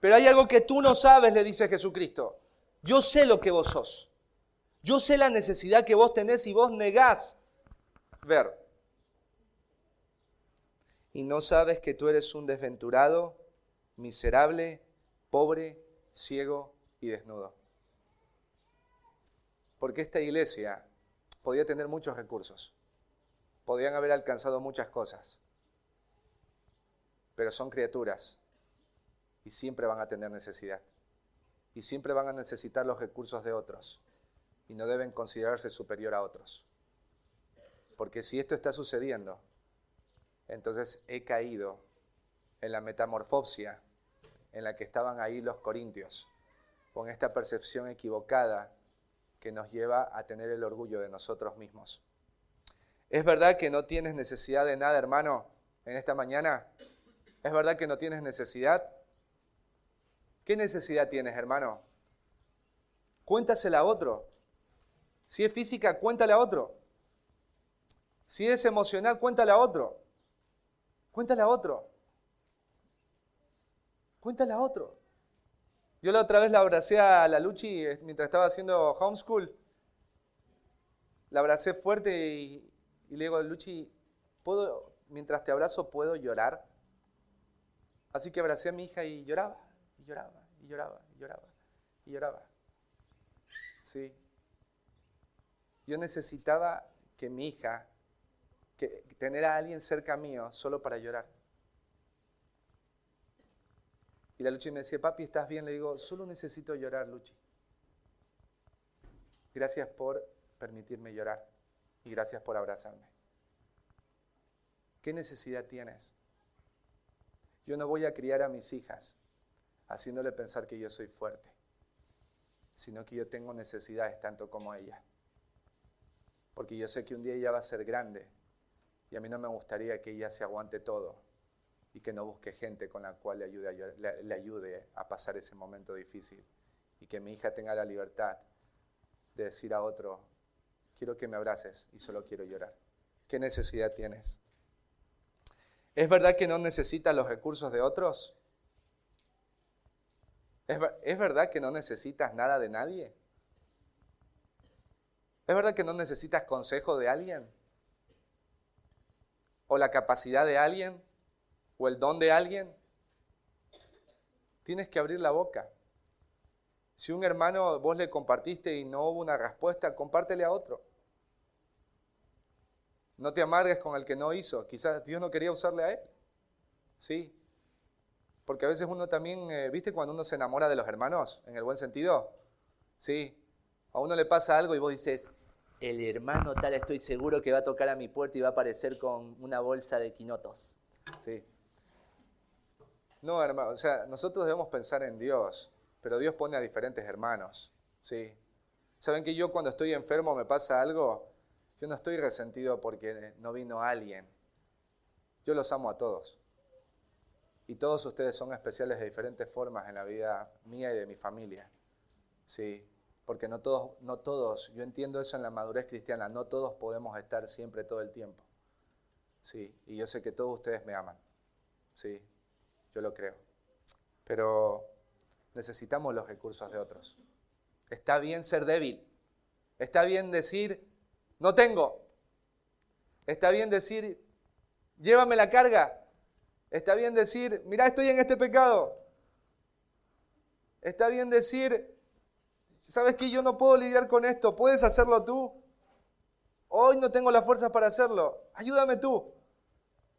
Pero hay algo que tú no sabes, le dice Jesucristo. Yo sé lo que vos sos. Yo sé la necesidad que vos tenés y vos negás ver. Y no sabes que tú eres un desventurado, miserable, pobre, ciego y desnudo. Porque esta iglesia podía tener muchos recursos. Podían haber alcanzado muchas cosas. Pero son criaturas. Y siempre van a tener necesidad. Y siempre van a necesitar los recursos de otros. Y no deben considerarse superior a otros. Porque si esto está sucediendo, entonces he caído en la metamorfopsia en la que estaban ahí los corintios, con esta percepción equivocada que nos lleva a tener el orgullo de nosotros mismos. ¿Es verdad que no tienes necesidad de nada, hermano, en esta mañana? ¿Es verdad que no tienes necesidad? ¿Qué necesidad tienes, hermano? Cuéntasela a otro. Si es física, cuéntale a otro. Si es emocional, cuéntale a otro. Cuéntale a otro. Cuéntale a otro. Yo la otra vez la abracé a la Luchi mientras estaba haciendo homeschool. La abracé fuerte y le digo, Luchi, mientras te abrazo, ¿puedo llorar? Así que abracé a mi hija y lloraba. Y lloraba, y lloraba, y lloraba, y lloraba. Sí. Yo necesitaba que mi hija, tener a alguien cerca mío solo para llorar. Y la Luchi me decía, papi, ¿estás bien? Le digo, solo necesito llorar, Luchi. Gracias por permitirme llorar y gracias por abrazarme. ¿Qué necesidad tienes? Yo no voy a criar a mis hijas haciéndole pensar que yo soy fuerte, sino que yo tengo necesidades tanto como ella. Porque yo sé que un día ella va a ser grande y a mí no me gustaría que ella se aguante todo y que no busque gente con la cual le ayude a pasar ese momento difícil. Y que mi hija tenga la libertad de decir a otro, quiero que me abraces y solo quiero llorar. ¿Qué necesidad tienes? ¿Es verdad que no necesitas los recursos de otros? ¿Es verdad que no necesitas nada de nadie? ¿Es verdad que no necesitas consejo de alguien? ¿O la capacidad de alguien? ¿O el don de alguien? Tienes que abrir la boca. Si un hermano vos le compartiste y no hubo una respuesta, compártele a otro. No te amargues con el que no hizo. Quizás Dios no quería usarle a él. Sí. Porque a veces uno también, ¿viste cuando uno se enamora de los hermanos? En el buen sentido. Sí. A uno le pasa algo y vos dices, el hermano tal estoy seguro que va a tocar a mi puerta y va a aparecer con una bolsa de quinotos. Sí. No, hermano, o sea, nosotros debemos pensar en Dios, pero Dios pone a diferentes hermanos. Sí. ¿Saben que yo cuando estoy enfermo me pasa algo? Yo no estoy resentido porque no vino alguien. Yo los amo a todos. Y todos ustedes son especiales de diferentes formas en la vida mía y de mi familia. Sí, porque no todos, yo entiendo eso en la madurez cristiana, no todos podemos estar siempre todo el tiempo. Sí, y yo sé que todos ustedes me aman. Sí, yo lo creo. Pero necesitamos los recursos de otros. Está bien ser débil. Está bien decir, no tengo. Está bien decir, llévame la carga. Está bien decir, mirá, estoy en este pecado. Está bien decir, ¿sabes qué? Yo no puedo lidiar con esto. ¿Puedes hacerlo tú? Hoy no tengo la fuerza para hacerlo. Ayúdame tú.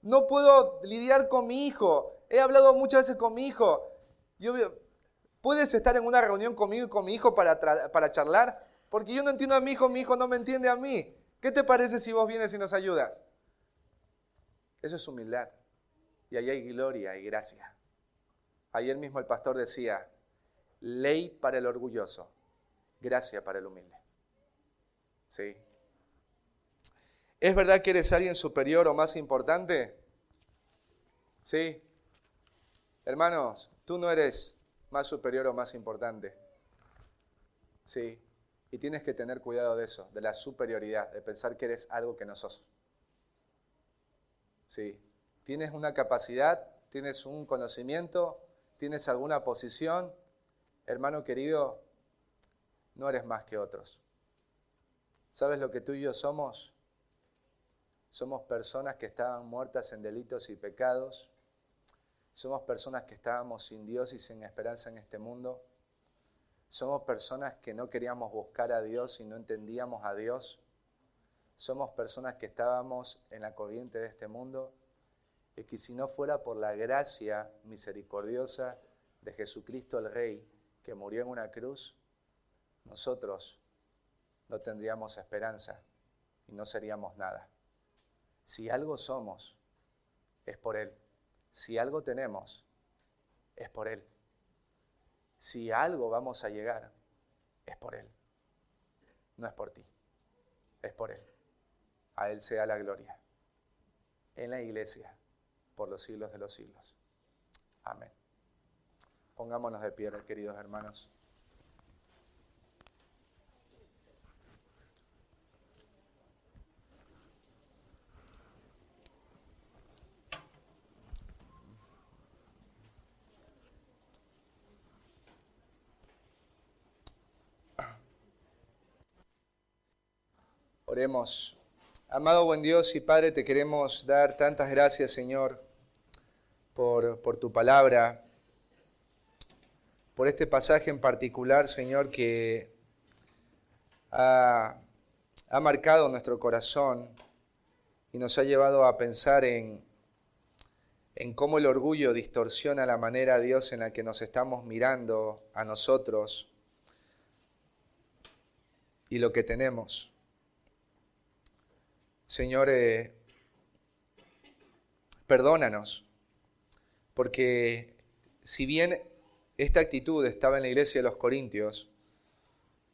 No puedo lidiar con mi hijo. He hablado muchas veces con mi hijo. ¿Puedes estar en una reunión conmigo y con mi hijo para charlar? Porque yo no entiendo a mi hijo no me entiende a mí. ¿Qué te parece si vos vienes y nos ayudas? Eso es humildad. Y ahí hay gloria y gracia. Ayer mismo el pastor decía, ley para el orgulloso, gracia para el humilde. ¿Sí? ¿Es verdad que eres alguien superior o más importante? ¿Sí? Hermanos, tú no eres más superior o más importante. ¿Sí? Y tienes que tener cuidado de eso, de la superioridad, de pensar que eres algo que no sos. ¿Sí? ¿Tienes una capacidad? ¿Tienes un conocimiento? ¿Tienes alguna posición? Hermano querido, no eres más que otros. ¿Sabes lo que tú y yo somos? Somos personas que estaban muertas en delitos y pecados. Somos personas que estábamos sin Dios y sin esperanza en este mundo. Somos personas que no queríamos buscar a Dios y no entendíamos a Dios. Somos personas que estábamos en la corriente de este mundo y que si no fuera por la gracia misericordiosa de Jesucristo el Rey, que murió en una cruz, nosotros no tendríamos esperanza y no seríamos nada. Si algo somos, es por Él. Si algo tenemos, es por Él. Si a algo vamos a llegar, es por Él. No es por ti, es por Él. A Él sea la gloria. En la iglesia, por los siglos de los siglos. Amén. Pongámonos de pie, queridos hermanos. Oremos. Amado buen Dios y Padre, te queremos dar tantas gracias, Señor, por tu palabra, por este pasaje en particular, Señor, que ha marcado nuestro corazón y nos ha llevado a pensar en cómo el orgullo distorsiona la manera, Dios, en la que nos estamos mirando a nosotros y lo que tenemos. Señor, perdónanos, porque si bien esta actitud estaba en la iglesia de los Corintios,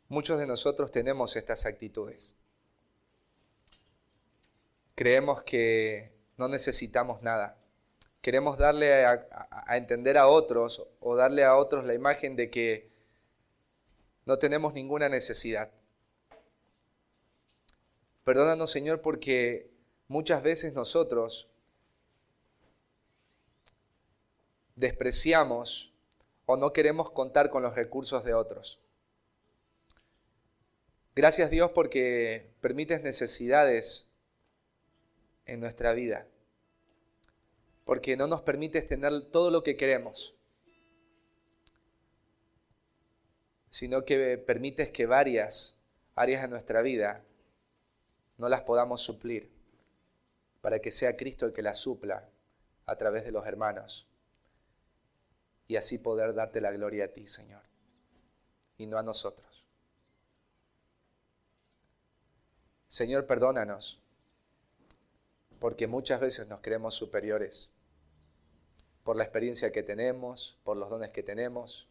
muchos de nosotros tenemos estas actitudes. Creemos que no necesitamos nada. Queremos darle a entender a otros o darle a otros la imagen de que no tenemos ninguna necesidad. Perdónanos, Señor, porque muchas veces nosotros despreciamos o no queremos contar con los recursos de otros. Gracias Dios porque permites necesidades en nuestra vida, porque no nos permites tener todo lo que queremos, sino que permites que varias áreas de nuestra vida no las podamos suplir, para que sea Cristo el que las supla a través de los hermanos, y así poder darte la gloria a ti, Señor, y no a nosotros. Señor, perdónanos, porque muchas veces nos creemos superiores por la experiencia que tenemos, por los dones que tenemos,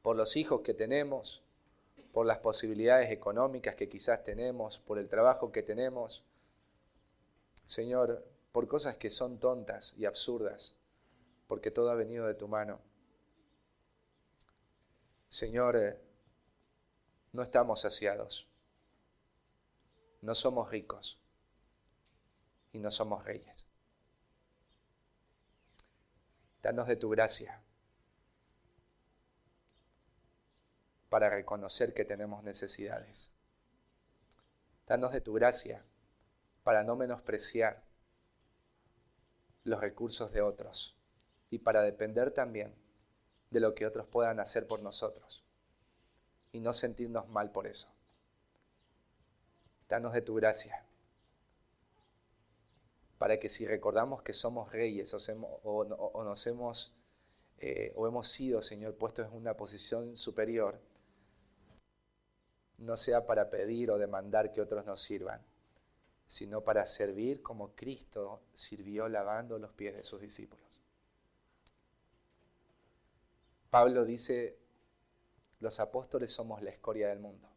por los hijos que tenemos, por las posibilidades económicas que quizás tenemos, por el trabajo que tenemos. Señor, por cosas que son tontas y absurdas, porque todo ha venido de tu mano. Señor, no estamos saciados, no somos ricos y no somos reyes. Danos de tu gracia para reconocer que tenemos necesidades. Danos de tu gracia para no menospreciar los recursos de otros y para depender también de lo que otros puedan hacer por nosotros y no sentirnos mal por eso. Danos de tu gracia para que si recordamos que somos reyes o hemos sido, Señor, puestos en una posición superior, no sea para pedir o demandar que otros nos sirvan, sino para servir como Cristo sirvió lavando los pies de sus discípulos. Pablo dice, los apóstoles somos la escoria del mundo.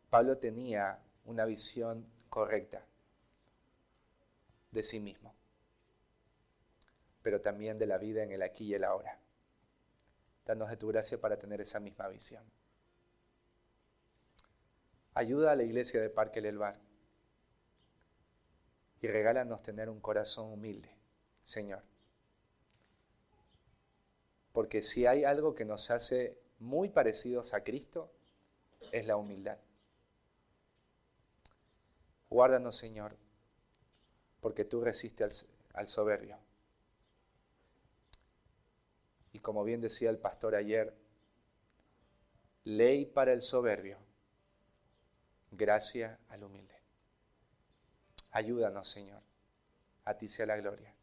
Pablo tenía una visión correcta de sí mismo, pero también de la vida en el aquí y el ahora. Danos de tu gracia para tener esa misma visión. Ayuda a la iglesia de Parque El Bar y regálanos tener un corazón humilde, Señor. Porque si hay algo que nos hace muy parecidos a Cristo, es la humildad. Guárdanos, Señor, porque tú resistes al soberbio. Y como bien decía el pastor ayer, ley para el soberbio, gracia al humilde. Ayúdanos, Señor. A ti sea la gloria.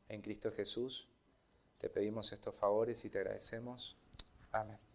En Cristo Jesús te pedimos estos favores y te agradecemos. Amén.